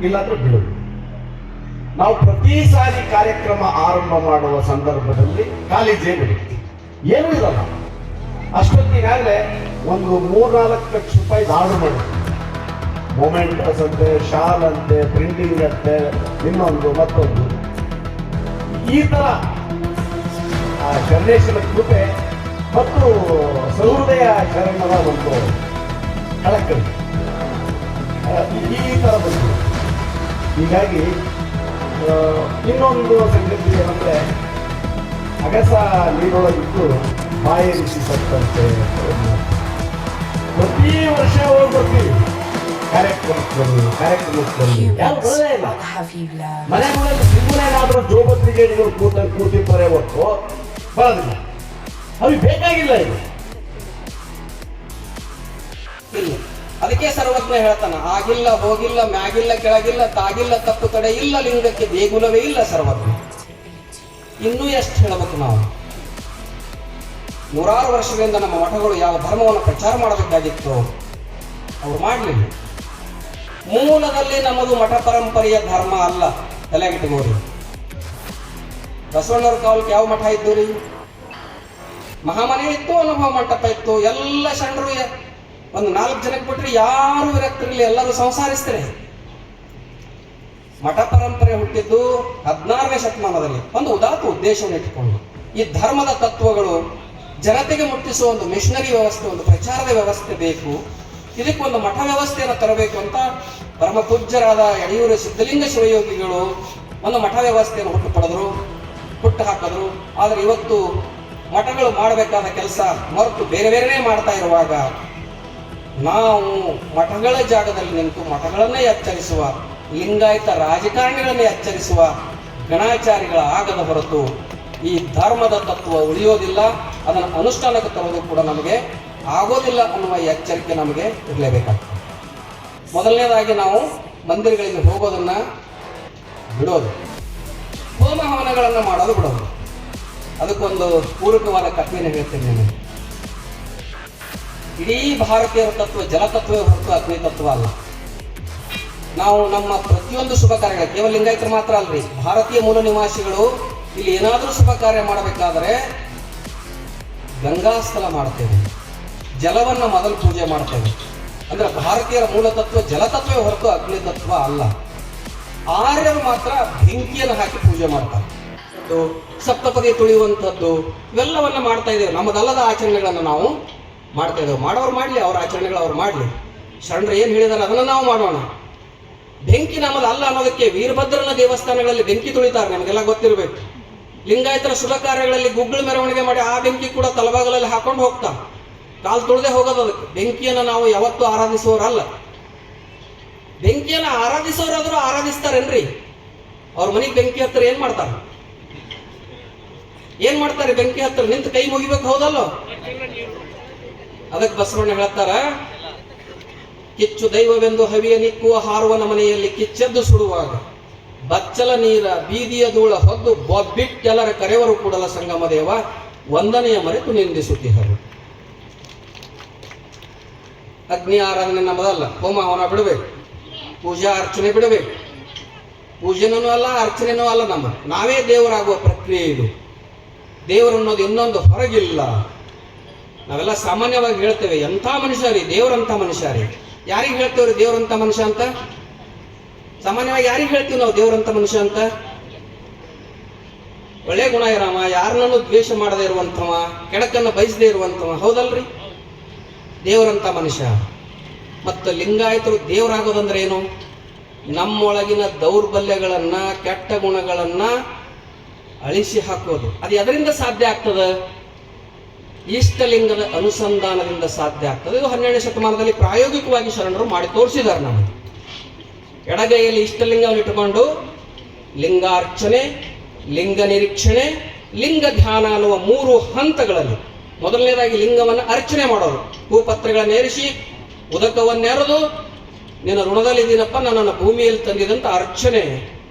ಇಲ್ಲಾಂದ್ರೆ ಬಿಡುವುದು. ನಾವು ಪ್ರತಿ ಸಾರಿ ಕಾರ್ಯಕ್ರಮ ಆರಂಭ ಮಾಡುವ ಸಂದರ್ಭದಲ್ಲಿ ಖಾಲಿ ಜೇಬಿರುತ್ತೆ, ಏನೂ ಇರಲ್ಲ. ಅಷ್ಟೊತ್ತಿಗಾಗಲೇ ಒಂದು 3-4 ಲಕ್ಷ ರೂಪಾಯಿ ಆರ್ಡರ್ ಮಾಡಿದ್ವಿ. ಮೊಮೆಂಟಸ್ ಅಂತೆ, ಶಾಲ್ ಅಂತೆ, ಪ್ರಿಂಟಿಂಗ್ ಅಂತೆ, ಇನ್ನೊಂದು ಮತ್ತೊಂದು. ಈ ತರ ಶರಣೇಶ್ವರ ಕೃಪೆ ಮತ್ತು ಸಹೃದಯ ಶರಣರ ಒಂದು ಕಳಕಳಿ ಈ ತರ ಬಂತು. ಹೀಗಾಗಿ ಇನ್ನೊಂದು ಸಂಗತಿ ಏನಂದ್ರೆ, ಅಗಸ ನೀರೊಳಗಿದ್ದು ಬಾಯಿರಿಸಿ ಸತ್ತಂತೆ. ಪ್ರತಿ ವರ್ಷ ಹೋಗಿ ಬರ್ತೀವಿ ಕಾರ್ಯಕ್ರಮದಲ್ಲಿ ಯಾರು ಬರಲೇ ಇಲ್ಲ. ಮನೆಗಳಲ್ಲಿ ಸಿಂಗುನೇನಾದ್ರೂ ಜೋಬತ್ರಿಗೇಡಿಗಳು ಕೂತಿರ್ತಾರೆ ಹೊತ್ತು ಬರೋದಿಲ್ಲ. ಅವ್ರಿಗೆ ಬೇಕಾಗಿಲ್ಲ ಇದು. ಅದಕ್ಕೆ ಸರ್ವಜ್ಞ ಹೇಳ್ತಾನ, ಆಗಿಲ್ಲ ಹೋಗಿಲ್ಲ ಮ್ಯಾಗಿಲ್ಲ ಕೆಳಗಿಲ್ಲ ತಾಗಿಲ್ಲ ತಪ್ಪು ತಡೆ ಇಲ್ಲ ಲಿಂಗಕ್ಕೆ ದೇಗುಲವೇ ಇಲ್ಲ ಸರ್ವಜ್ಞ. ಇನ್ನೂ ಎಷ್ಟು ಹೇಳಬೇಕು ನಾವು? 100 ವರ್ಷಗಳಿಂದ ನಮ್ಮ ಮಠಗಳು ಯಾವ ಧರ್ಮವನ್ನು ಪ್ರಚಾರ ಮಾಡಬೇಕಾಗಿತ್ತು ಅವ್ರು ಮಾಡಲಿಲ್ಲ. ಮೂಲದಲ್ಲಿ ನಮ್ಮದು ಮಠ ಪರಂಪರೆಯ ಧರ್ಮ ಅಲ್ಲ, ತಲೆಗಿಟ್ಟುಕೋರಿ. ಬಸವಣ್ಣವ್ರ ಕಾಲಕ್ಕೆ ಯಾವ ಮಠ ಇದ್ದು ರೀ? ಮಹಾಮನೆ ಇತ್ತು, ಅನುಭವ ಮಂಟಪ ಇತ್ತು. ಎಲ್ಲ ಶರಣರು ಒಂದು 4 ಜನಕ್ಕೆ ಬಿಟ್ರೆ ಯಾರು ವಿರಕ್ತರಿಲ್ಲ, ಎಲ್ಲರೂ ಸಂಸಾರಿಸ್ತಾರೆ. ಮಠ ಪರಂಪರೆ ಹುಟ್ಟಿದ್ದು 16ನೇ ಶತಮಾನದಲ್ಲಿ ಒಂದು ಉದಾತ್ತ ಉದ್ದೇಶವನ್ನು ಇಟ್ಟುಕೊಂಡು. ಈ ಧರ್ಮದ ತತ್ವಗಳು ಜನತೆಗೆ ಮುಟ್ಟಿಸುವ ಒಂದು ಮಿಷನರಿ ವ್ಯವಸ್ಥೆ, ಒಂದು ಪ್ರಚಾರದ ವ್ಯವಸ್ಥೆ ಬೇಕು. ಇದಕ್ಕೊಂದು ಮಠ ವ್ಯವಸ್ಥೆಯನ್ನು ತರಬೇಕು ಅಂತ ಪರಮ ಪೂಜ್ಯರಾದ ಯಡಿಯೂರು ಸಿದ್ಧಲಿಂಗ ಶಿವಯೋಗಿಗಳು ಒಂದು ಮಠ ವ್ಯವಸ್ಥೆಯನ್ನು ಹುಟ್ಟು ಹಾಕಿದ್ರು. ಆದರೆ ಇವತ್ತು ಮಠಗಳು ಮಾಡಬೇಕಾದ ಕೆಲಸ ಮರೆತು ಬೇರೆ ಬೇರೆನೇ ಮಾಡ್ತಾ ಇರುವಾಗ ನಾವು ಮಠಗಳ ಜಾಗದಲ್ಲಿ ನಿಂತು ಮಠಗಳನ್ನೇ ಎಚ್ಚರಿಸುವ, ಲಿಂಗಾಯತ ರಾಜಕಾರಣಿಗಳನ್ನೇ ಎಚ್ಚರಿಸುವ ಗಣಾಚಾರಿಗಳ ಆಗದ ಹೊರತು ಈ ಧರ್ಮದ ತತ್ವ ಉಳಿಯೋದಿಲ್ಲ, ಅದನ್ನು ಅನುಷ್ಠಾನಕ್ಕೆ ತರೋದು ಕೂಡ ನಮಗೆ ಆಗೋದಿಲ್ಲ ಅನ್ನುವ ಎಚ್ಚರಿಕೆ ನಮಗೆ ಇರಲೇಬೇಕಾಗ್ತದೆ. ಮೊದಲನೇದಾಗಿ ನಾವು ಮಂದಿರಗಳಿಗೆ ಹೋಗೋದನ್ನ ಬಿಡೋದು, ಹೋಮ ಹವನಗಳನ್ನು ಮಾಡೋದು ಬಿಡೋದು. ಅದಕ್ಕೊಂದು ಪೂರಕವಾದ ಕಥೆಯನ್ನು ಹೇಳ್ತೀನಿ ನಾನು. ಇಡೀ ಭಾರತೀಯರ ತತ್ವ ಜಲತತ್ವವೇ ಹೊರತು ಅಗ್ನಿ ತತ್ವ ಅಲ್ಲ. ನಾವು ನಮ್ಮ ಪ್ರತಿಯೊಂದು ಶುಭ ಕಾರ್ಯಗಳು, ಕೇವಲ ಲಿಂಗಾಯತರು ಮಾತ್ರ ಅಲ್ರಿ, ಭಾರತೀಯ ಮೂಲ ನಿವಾಸಿಗಳು ಇಲ್ಲಿ ಏನಾದರೂ ಶುಭ ಕಾರ್ಯ ಮಾಡಬೇಕಾದ್ರೆ ಗಂಗಾಸ್ಥಲ ಮಾಡ್ತೇವೆ, ಜಲವನ್ನು ಮೊದಲು ಪೂಜೆ ಮಾಡ್ತೇವೆ. ಅಂದ್ರೆ ಭಾರತೀಯರ ಮೂಲ ತತ್ವ ಜಲತತ್ವವೇ ಹೊರತು ಅಗ್ನಿ ತತ್ವ ಅಲ್ಲ. ಆರ್ಯರು ಮಾತ್ರ ಬೆಂಕಿಯನ್ನು ಹಾಕಿ ಪೂಜೆ ಮಾಡ್ತಾರೆ, ಸಪ್ತಪದಿ ತುಳಿಯುವಂಥದ್ದು ಇವೆಲ್ಲವನ್ನ ಮಾಡ್ತಾ ಇದ್ದೇವೆ. ನಮ್ಮದಲ್ಲದ ಆಚರಣೆಗಳನ್ನು ನಾವು ಮಾಡ್ತಾ ಇದ್ದೇವೆ. ಮಾಡೋರು ಮಾಡಲಿ, ಅವ್ರ ಆಚರಣೆಗಳು ಅವ್ರು ಮಾಡಲಿ. ಶರಣರು ಏನು ಹೇಳಿದಾರೆ ಅದನ್ನು ನಾವು ಮಾಡೋಣ. ಬೆಂಕಿ ನಮ್ಮದು ಅಲ್ಲ ಅನ್ನೋದಕ್ಕೆ ವೀರಭದ್ರನ ದೇವಸ್ಥಾನಗಳಲ್ಲಿ ಬೆಂಕಿ ತುಳಿತಾರೆ, ನಮಗೆಲ್ಲ ಗೊತ್ತಿರಬೇಕು. ಲಿಂಗಾಯತರ ಶುಭ ಕಾರ್ಯಗಳಲ್ಲಿ ಗುಗ್ಗಳ ಮೆರವಣಿಗೆ ಮಾಡಿ ಆ ಬೆಂಕಿ ಕೂಡ ತಲಬಾಗಲಲ್ಲಿ ಹಾಕೊಂಡು ಹೋಗ್ತಾರೆ, ಕಾಲು ತುಳಿದೇ ಹೋಗೋದು. ಅದಕ್ಕೆ ಬೆಂಕಿಯನ್ನು ನಾವು ಯಾವತ್ತೂ ಆರಾಧಿಸುವವರಲ್ಲ. ಬೆಂಕಿಯನ್ನು ಆರಾಧಿಸೋರಾದ್ರೂ ಆರಾಧಿಸ್ತಾರೇನ್ರಿ? ಅವ್ರ ಮನೆಗೆ ಬೆಂಕಿ ಹತ್ತಿರ ಏನ್ ಮಾಡ್ತಾರೆ? ಬೆಂಕಿ ಹತ್ತಿರ ನಿಂತು ಕೈ ಮುಗಿಬೇಕು, ಹೌದಲ್ಲ? ಅದಕ್ಕೆ ಬಸವಣ್ಣ ಹೇಳ್ತಾರ, ಕಿಚ್ಚು ದೈವವೆಂದು ಹವಿಯ ನಿಕ್ಕುವ ಹಾರುವನ ಮನೆಯಲ್ಲಿ ಕಿಚ್ಚೆದ್ದು ಸುಡುವಾಗ ಬಚ್ಚಲ ನೀರ ಬೀದಿಯ ಧೂಳ ಹೊದ್ದು ಬೊಬ್ಬಿಟ್ಟೆಲ್ಲರ ಕರೆವರು ಕೂಡಲ ಸಂಗಮ ದೇವ ವಂದನೆಯ ಮರೆತು ನಿಂದಿಸುತ್ತಿಹರು. ಅಗ್ನಿ ಆರಾಧನೆ ನಮ್ಮದಲ್ಲ. ಹೋಮ ಹವನ ಬಿಡಬೇಕು, ಪೂಜಾ ಅರ್ಚನೆ ಬಿಡಬೇಕು. ಪೂಜೆನೂ ಅಲ್ಲ, ಅರ್ಚನೆನೂ ಅಲ್ಲ. ನಾವೇ ದೇವರಾಗುವ ಪ್ರಕ್ರಿಯೆ ಇದು. ದೇವರನ್ನೋದು ಇನ್ನೊಂದು ಹೊರಗಿಲ್ಲ. ನಾವೆಲ್ಲ ಸಾಮಾನ್ಯವಾಗಿ ಹೇಳ್ತೇವೆ, ಎಂಥ ಮನುಷ್ಯ ರೀ ದೇವರಂಥ ಮನುಷ್ಯ ರೀ. ಯಾರಿಗೆ ಹೇಳ್ತೇವ್ರಿ ದೇವರಂಥ ಮನುಷ್ಯ ಅಂತ? ಸಾಮಾನ್ಯವಾಗಿ ಯಾರಿಗೆ ಹೇಳ್ತೀವಿ ನಾವು ದೇವರಂಥ ಮನುಷ್ಯ ಅಂತ? ಒಳ್ಳೆ ಗುಣ ಇರವ, ಯಾರನ್ನೂ ದ್ವೇಷ ಮಾಡದೇ ಇರುವಂಥವ, ಕೆಡಕನ್ನು ಬಯಸದೇ ಇರುವಂಥವ, ಹೌದಲ್ರಿ? ದೇವರಂಥ ಮನುಷ್ಯ. ಮತ್ತು ಲಿಂಗಾಯತರು ದೇವರಾಗೋದಂದ್ರೆ ಏನು? ನಮ್ಮೊಳಗಿನ ದೌರ್ಬಲ್ಯಗಳನ್ನ, ಕೆಟ್ಟ ಗುಣಗಳನ್ನ ಅಳಿಸಿ ಹಾಕೋದು. ಅದು ಎದರಿಂದ ಸಾಧ್ಯ ಆಗ್ತದೆ? ಇಷ್ಟಲಿಂಗದ ಅನುಸಂಧಾನದಿಂದ ಸಾಧ್ಯ ಆಗ್ತದೆ. ಇದು 12ನೇ ಶತಮಾನದಲ್ಲಿ ಪ್ರಾಯೋಗಿಕವಾಗಿ ಶರಣರು ಮಾಡಿ ತೋರಿಸಿದ್ದಾರೆ ನಮಗೆ. ಎಡಗೈಯಲ್ಲಿ ಇಷ್ಟಲಿಂಗವನ್ನು ಇಟ್ಟುಕೊಂಡು ಲಿಂಗಾರ್ಚನೆ, ಲಿಂಗ ನಿರೀಕ್ಷಣೆ, ಲಿಂಗ ಧ್ಯಾನ ಅನ್ನುವ 3 ಹಂತಗಳಲ್ಲಿ ಮೊದಲನೇದಾಗಿ ಲಿಂಗವನ್ನು ಅರ್ಚನೆ ಮಾಡೋದು. ಹೂಪತ್ರೆಗಳನ್ನು ಏರಿಸಿ ಉದಕವನ್ನೆರೆದು ನಿನ್ನ ಋಣದಲ್ಲಿದ್ದೀನಪ್ಪ, ನನ್ನನ್ನು ಭೂಮಿಯಲ್ಲಿ ತಂದಿದಂತ ಅರ್ಚನೆ.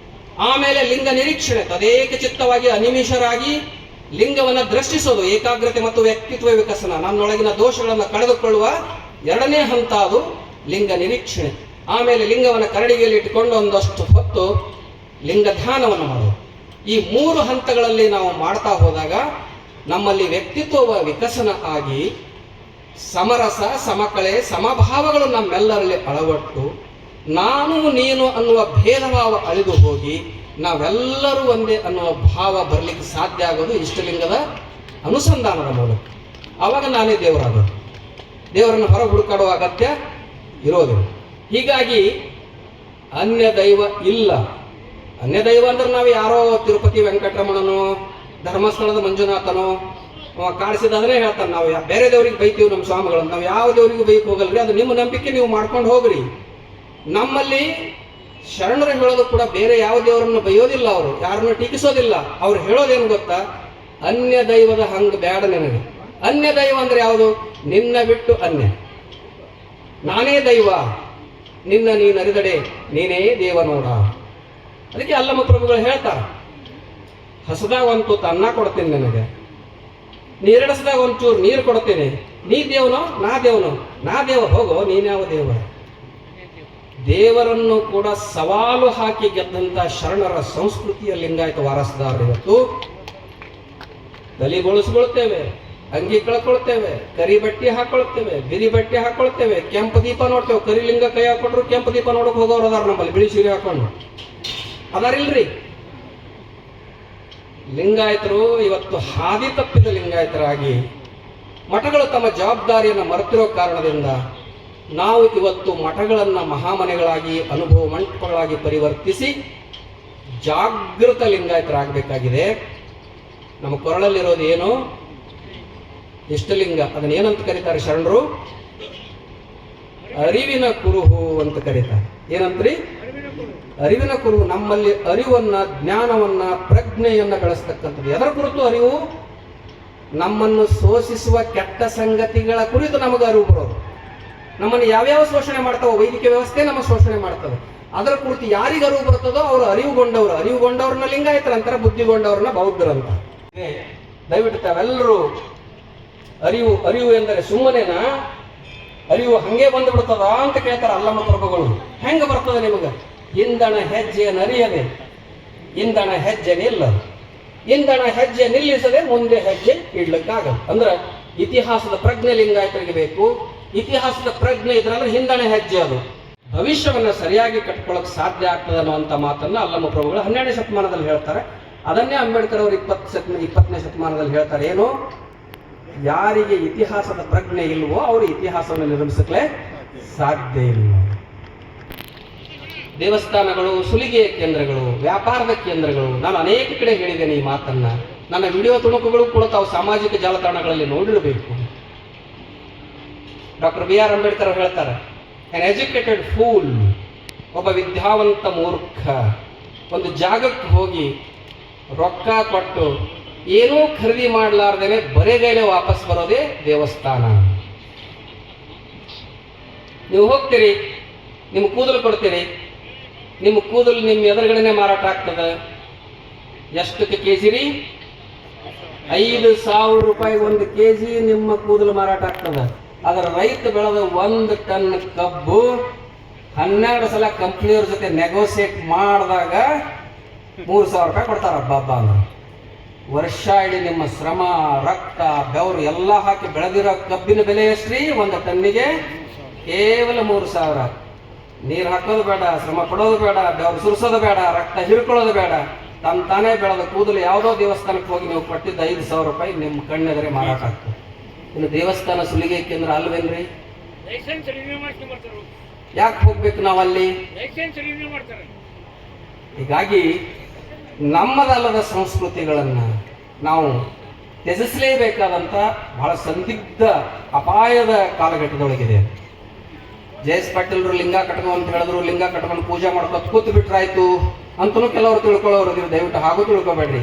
ಆಮೇಲೆ ಲಿಂಗ ನಿರೀಕ್ಷಣೆ, ತದೇಕ ಚಿತ್ತವಾಗಿ ಅನಿಮಿಷರಾಗಿ ಲಿಂಗವನ್ನು ದೃಷ್ಟಿಸೋದು, ಏಕಾಗ್ರತೆ ಮತ್ತು ವ್ಯಕ್ತಿತ್ವ ವಿಕಸನ, ನನ್ನೊಳಗಿನ ದೋಷಗಳನ್ನು ಕಳೆದುಕೊಳ್ಳುವ ಎರಡನೇ ಹಂತ ಅದು ಲಿಂಗ ನಿರೀಕ್ಷಣೆ. ಆಮೇಲೆ ಲಿಂಗವನ್ನು ಕರಡಿಗೆಯಲ್ಲಿ ಇಟ್ಟುಕೊಂಡು ಒಂದಷ್ಟು ಹೊತ್ತು ಲಿಂಗ ಧ್ಯಾನವನ್ನು ಮಾಡೋದು. ಈ 3 ಹಂತಗಳಲ್ಲಿ ನಾವು ಮಾಡ್ತಾ ಹೋದಾಗ ನಮ್ಮಲ್ಲಿ ವ್ಯಕ್ತಿತ್ವ ವಿಕಸನ ಆಗಿ ಸಮರಸ, ಸಮಕಳೆ, ಸಮಭಾವಗಳು ನಮ್ಮೆಲ್ಲರಲ್ಲಿ ಅಳವಟ್ಟು ನಾನು ನೀನು ಅನ್ನುವ ಭೇದ ಭಾವ ಅಳಿದು ಹೋಗಿ ನಾವೆಲ್ಲರೂ ಒಂದೇ ಅನ್ನುವ ಭಾವ ಬರಲಿಕ್ಕೆ ಸಾಧ್ಯ ಆಗೋದು ಇಷ್ಟಲಿಂಗದ ಅನುಸಂಧಾನದ ಮೂಲಕ. ಆವಾಗ ನಾನೇ ದೇವರಾಗೋದು, ದೇವರನ್ನು ಹೊರ ಹುಡುಕಾಡುವ ಅಗತ್ಯ ಇರೋದಿಲ್ಲ. ಹೀಗಾಗಿ ಅನ್ಯ ದೈವ ಇಲ್ಲ. ಅನ್ಯ ದೈವ ಅಂದ್ರೆ ನಾವು ಯಾರೋ ತಿರುಪತಿ ವೆಂಕಟರಮಣನೋ ಧರ್ಮಸ್ಥಳದ ಮಂಜುನಾಥನೋ ಕಾಣಿಸಿದ ಅದನ್ನೇ ಹೇಳ್ತಾನೆ. ನಾವು ಬೇರೆ ದೇವರಿಗೆ ಬೈತೀವಿ ನಮ್ಮ ಸ್ವಾಮಿಗಳನ್ನು, ನಾವು ಯಾವ ದೇವರಿಗೂ ಬೈಕ್ ಹೋಗಲ್ರಿ, ಅದು ನಿಮ್ಮ ನಂಬಿಕೆ, ನೀವು ಮಾಡ್ಕೊಂಡು ಹೋಗ್ರಿ. ನಮ್ಮಲ್ಲಿ ಶರಣರು ಹೇಳೋದು ಕೂಡ ಬೇರೆ ಯಾವ ದೇವರನ್ನು ಬೈಯೋದಿಲ್ಲ, ಅವರು ಯಾರನ್ನು ಟೀಕಿಸೋದಿಲ್ಲ. ಅವ್ರು ಹೇಳೋದೇನು ಗೊತ್ತಾ, ಅನ್ಯ ದೈವದ ಹಂಗ ಬೇಡ ನಿನಗೆ. ಅನ್ಯ ದೈವ ಅಂದ್ರೆ ಯಾವುದು? ನಿನ್ನ ಬಿಟ್ಟು ಅನ್ಯ, ನಾನೇ ದೈವ, ನಿನ್ನ ನೀನರಿದಡೆ ನೀನೇ ದೇವ ನೋಡ. ಅದಕ್ಕೆ ಅಲ್ಲಮ ಪ್ರಭುಗಳು ಹೇಳ್ತಾರೆ, ಹಸದಾಗ ಒಂದು ತುತ್ತು ಅನ್ನ ಕೊಡ್ತೀನಿ ನಿನಗೆ, ನೀರಿಡಿಸಿದಾಗ ಒಂಚೂರು ನೀರು ಕೊಡ್ತೀನಿ, ನೀ ದೇವನೋ ನಾ ದೇವನೋ? ನಾ ದೇವ, ಹೋಗೋ ನೀನ್ಯಾವ ದೇವ? ದೇವರನ್ನು ಕೂಡ ಸವಾಲು ಹಾಕಿ ಗೆದ್ದಂತ ಶರಣರ ಸಂಸ್ಕೃತಿಯ ಲಿಂಗಾಯತ ವಾರಸದಾರರು ಇವತ್ತು ತಲೆಗೊಳಿಸ್ಕೊಳ್ತೇವೆ, ಅಂಗಿ ಕಳ್ಕೊಳ್ತೇವೆ, ಕರಿ ಬಟ್ಟೆ ಹಾಕೊಳ್ತೇವೆ, ಬಿರಿ ಬಟ್ಟೆ ಹಾಕೊಳ್ತೇವೆ, ಕೆಂಪು ದೀಪ ನೋಡ್ತೇವೆ. ಕರಿ ಲಿಂಗ ಕೈ ಹಾಕೊಂಡ್ರು ಕೆಂಪು ದೀಪ ನೋಡಕ್ ಹೋಗೋರು ಅದಾರ ನಮ್ಮಲ್ಲಿ, ಬಿಳಿ ಸೀರೆ ಹಾಕೊಂಡು ಅದಾರಿಲ್ರಿ. ಲಿಂಗಾಯತರು ಇವತ್ತು ಹಾದಿ ತಪ್ಪಿದ ಲಿಂಗಾಯತರಾಗಿ ಮಠಗಳು ತಮ್ಮ ಜವಾಬ್ದಾರಿಯನ್ನು ಮರೆತಿರೋ ಕಾರಣದಿಂದ ನಾವು ಇವತ್ತು ಮಠಗಳನ್ನು ಮಹಾಮನೆಗಳಾಗಿ ಅನುಭವ ಮಂಟಪಗಳಾಗಿ ಪರಿವರ್ತಿಸಿ ಜಾಗೃತ ಲಿಂಗಾಯತರಾಗಬೇಕಾಗಿದೆ. ನಮ್ಮ ಕೊರಳಲ್ಲಿರೋದು ಏನು? ಇಷ್ಟಲಿಂಗ. ಅದನ್ನೇನಂತ ಕರೀತಾರೆ ಶರಣರು? ಅರಿವಿನ ಕುರುಹು ಅಂತ ಕರೀತಾರೆ. ಏನಂತ್ರಿ? ಅರಿವಿನ ಕುರುಹು. ನಮ್ಮಲ್ಲಿ ಅರಿವನ್ನ, ಜ್ಞಾನವನ್ನ, ಪ್ರಜ್ಞೆಯನ್ನ ಗಳಿಸ್ತಕ್ಕಂಥದ್ದು. ಎದರ ಕುರಿತು ಅರಿವು? ನಮ್ಮನ್ನು ಶೋಷಿಸುವ ಕೆಟ್ಟ ಸಂಗತಿಗಳ ಕುರಿತು ನಮಗೆ ಅರಿವು ಬರೋದು. ನಮ್ಮನ್ನು ಯಾವ್ಯಾವ ಶೋಷಣೆ ಮಾಡ್ತಾವೋ, ವೈದಿಕ ವ್ಯವಸ್ಥೆ ನಮ್ಮ ಶೋಷಣೆ ಮಾಡ್ತದೆ, ಅದರ ಕುರಿತು ಯಾರಿಗೆ ಅರಿವು ಬರ್ತದೋ ಅವರು ಅರಿವುಗೊಂಡವರು. ಅರಿವುಗೊಂಡವ್ರನ್ನ ಲಿಂಗಾಯತರಂತಾರೆ, ಬುದ್ಧಿಗೊಂಡವ್ರನ್ನ ಬೌದ್ಧರಂತ. ದಯವಿಟ್ಟು ತಾವೆಲ್ಲರೂ ಅರಿವು ಅರಿವು ಎಂದರೆ ಸುಮ್ಮನೆನಾ? ಅರಿವು ಹಂಗೆ ಬಂದುಬಿಡ್ತದ ಅಂತ ಕೇಳ್ತಾರೆ ಅಲ್ಲಮ ಪ್ರಭುಗಳು. ಹೆಂಗ ಬರ್ತದೆ ನಿಮಗೆ? ಇಂಧನ ಹೆಜ್ಜೆಯನ್ನು ಅರಿಯದೆ ಇಂಧನ ಹೆಜ್ಜೆ ನಿಲ್ಲದು, ಇಂಧನ ಹೆಜ್ಜೆ ನಿಲ್ಲಿಸದೆ ಮುಂದೆ ಹೆಜ್ಜೆ ಇಡ್ಲಿಕ್ಕಾಗಲ್ಲ. ಅಂದ್ರೆ ಇತಿಹಾಸದ ಪ್ರಜ್ಞೆ ಲಿಂಗಾಯತರಿಗೆ ಬೇಕು. ಇತಿಹಾಸದ ಪ್ರಜ್ಞೆ ಇದ್ರಂದ್ರೆ ಹಿಂದಣ ಹೆಜ್ಜೆ, ಅದು ಭವಿಷ್ಯವನ್ನ ಸರಿಯಾಗಿ ಕಟ್ಕೊಳ್ಳೋಕೆ ಸಾಧ್ಯ ಆಗ್ತದೆ ಅನ್ನುವಂಥ ಮಾತನ್ನ ಅಲ್ಲಮ ಪ್ರಭುಗಳು 12ನೇ ಶತಮಾನದಲ್ಲಿ ಹೇಳ್ತಾರೆ. ಅದನ್ನೇ ಅಂಬೇಡ್ಕರ್ ಅವರು 20ನೇ ಶತಮಾನದಲ್ಲಿ ಹೇಳ್ತಾರೆ. ಏನು? ಯಾರಿಗೆ ಇತಿಹಾಸದ ಪ್ರಜ್ಞೆ ಇಲ್ವೋ ಅವರು ಇತಿಹಾಸವನ್ನು ನಿರ್ಮಿಸಲೇ ಸಾಧ್ಯ ಇಲ್ಲ. ದೇವಸ್ಥಾನಗಳು ಸುಲಿಗೆಯ ಕೇಂದ್ರಗಳು, ವ್ಯಾಪಾರದ ಕೇಂದ್ರಗಳು. ನಾನು ಅನೇಕ ಕಡೆ ಹೇಳಿದ್ದೇನೆ ಈ ಮಾತನ್ನ. ನನ್ನ ವಿಡಿಯೋ ತುಣುಕುಗಳು ಕೂಡ ತಾವು ಸಾಮಾಜಿಕ ಜಾಲತಾಣಗಳಲ್ಲಿ ನೋಡಿರಬೇಕು. ಡಾಕ್ಟರ್ ಬಿ ಆರ್ ಅಂಬೇಡ್ಕರ್ ಅವರು ಹೇಳ್ತಾರೆ, ಆನ್ ಎಜುಕೇಟೆಡ್ ಫೂಲ್, ಒಬ್ಬ ವಿದ್ಯಾವಂತ ಮೂರ್ಖ ಒಂದು ಜಾಗಕ್ಕೆ ಹೋಗಿ ರೊಕ್ಕ ಕೊಟ್ಟು ಏನೂ ಖರೀದಿ ಮಾಡಲಾರ್ದೇನೆ ಬರೆಗೈಲೆ ವಾಪಸ್ ಬರೋದೇ ದೇವಸ್ಥಾನ. ನೀವು ಹೋಗ್ತೀರಿ, ನಿಮ್ಮ ಕೂದಲು ಕೊಡ್ತೀರಿ, ನಿಮ್ಮ ಕೂದಲು ನಿಮ್ಮ ಎದುರುಗಡೆನೆ ಮಾರಾಟ ಆಗ್ತದೆ. ಎಷ್ಟಕ್ಕೆ ಕೆಜಿ ರೀ? 5,000 ರೂಪಾಯಿ ಒಂದು ಕೆಜಿ ನಿಮ್ಮ ಕೂದಲು ಮಾರಾಟ ಆಗ್ತದೆ. ಅದರ ರೈತ ಬೆಳೆದ 1 ಟನ್ ಕಬ್ಬು 12 ಸಲ ಕಂಪ್ನಿಯವ್ರ ಜೊತೆ ನೆಗೋಸಿಯೇಟ್ ಮಾಡಿದಾಗ 3,000 ರೂಪಾಯಿ ಕೊಡ್ತಾರ. ಹಬ್ಬ ಅಂದ್ರೆ ವರ್ಷ ಇಡೀ ನಿಮ್ಮ ಶ್ರಮ, ರಕ್ತ, ಬೆವರು ಎಲ್ಲ ಹಾಕಿ ಬೆಳೆದಿರೋ ಕಬ್ಬಿನ ಬೆಲೆ ಎಷ್ಟ್ರಿ? 1 ಟನ್ನಿಗೆ ಕೇವಲ 3,000. ನೀರು ಹಾಕೋದು ಬೇಡ, ಶ್ರಮ ಪಡೋದು ಬೇಡ, ಬೆವರು ಸುರಿಸೋದು ಬೇಡ, ರಕ್ತ ಹಿಡ್ಕೊಳ್ಳೋದು ಬೇಡ. ತಾನೇ ಬೆಳೆದ ಕೂದಲು ಯಾವುದೋ ದೇವಸ್ಥಾನಕ್ಕೆ ಹೋಗಿ ನೀವು ಕೊಟ್ಟಿದ್ದ 5,000 ರೂಪಾಯಿ ನಿಮ್ಮ ಕಣ್ಣೆದರೆ ಮಾರಾಟ ಆಗ್ತದೆ. ಇನ್ನು ದೇವಸ್ಥಾನ ಸುಲಿಗೆ ಕೇಂದ್ರ ಅಲ್ವೇನ್ರಿ? ಯಾಕೆ ಹೋಗ್ಬೇಕು ನಾವಲ್ಲಿ? ಹೀಗಾಗಿ ನಮ್ಮದಲ್ಲದ ಸಂಸ್ಕೃತಿಗಳನ್ನ ನಾವು ತ್ಯಜಿಸಲೇಬೇಕಾದಂತ ಬಹಳ ಸಂದಿಗ್ಧ ಅಪಾಯದ ಕಾಲಘಟ್ಟದೊಳಗಿದೆ. ಜಯಸ್ ಪಾಟೀಲ್ರು ಲಿಂಗ ಕಟ್ಕೊ ಅಂತ ಹೇಳಿದ್ರು, ಲಿಂಗ ಕಟ್ಕೊಂಡು ಪೂಜೆ ಮಾಡ್ಕೊತ ಕೂತು ಬಿಟ್ರಾಯ್ತು ಅಂತಲೂ ಕೆಲವರು ತಿಳ್ಕೊಳ್ಳೋರು. ದಯವಿಟ್ಟು ಹಾಗೂ ತಿಳ್ಕೊಬೇಡ್ರಿ.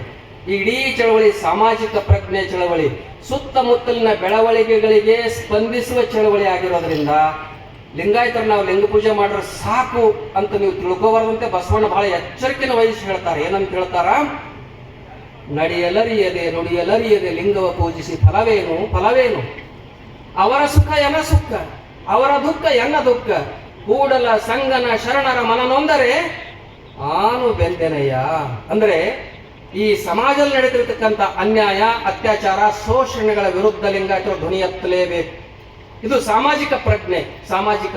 ಈ ಇಡೀ ಚಳವಳಿ ಸಾಮಾಜಿಕ ಪ್ರಜ್ಞೆ ಚಳವಳಿ, ಸುತ್ತಮುತ್ತಲಿನ ಬೆಳವಣಿಗೆಗಳಿಗೆ ಸ್ಪಂದಿಸುವ ಚಳವಳಿ ಆಗಿರೋದ್ರಿಂದ ಲಿಂಗಾಯತರು ನಾವು ಲಿಂಗ ಪೂಜೆ ಮಾಡ್ರೆ ಸಾಕು ಅಂತ ನೀವು ತಿಳ್ಕೋಬಾರ್ದಂತೆ ಬಸವಣ್ಣ ಬಹಳ ಎಚ್ಚರಿಕೆನ ವಹಿಸಿ ಹೇಳ್ತಾರೆ. ಏನಂತ ಹೇಳ್ತಾರ? ನಡೆಯಲರಿಯದೆ ನುಡಿಯಲರಿಯದೆ ಲಿಂಗವ ಪೂಜಿಸಿ ಫಲವೇನು ಫಲವೇನು, ಅವರ ಸುಖ ಎನ್ನ ಸುಖ, ಅವರ ದುಃಖ ಎನ್ನ ದುಃಖ, ಕೂಡಲ ಸಂಗನ ಶರಣರ ಮನನೊಂದರೆ ಆನು ಬೆಂದೆನಯ್ಯ. ಅಂದ್ರೆ ಈ ಸಮಾಜದಲ್ಲಿ ನಡೆದಿರ್ತಕ್ಕಂಥ ಅನ್ಯಾಯ, ಅತ್ಯಾಚಾರ, ಶೋಷಣೆಗಳ ವಿರುದ್ಧ ಲಿಂಗಾಯತರು ಧ್ವನಿ ಎತ್ತಲೇಬೇಕು. ಇದು ಸಾಮಾಜಿಕ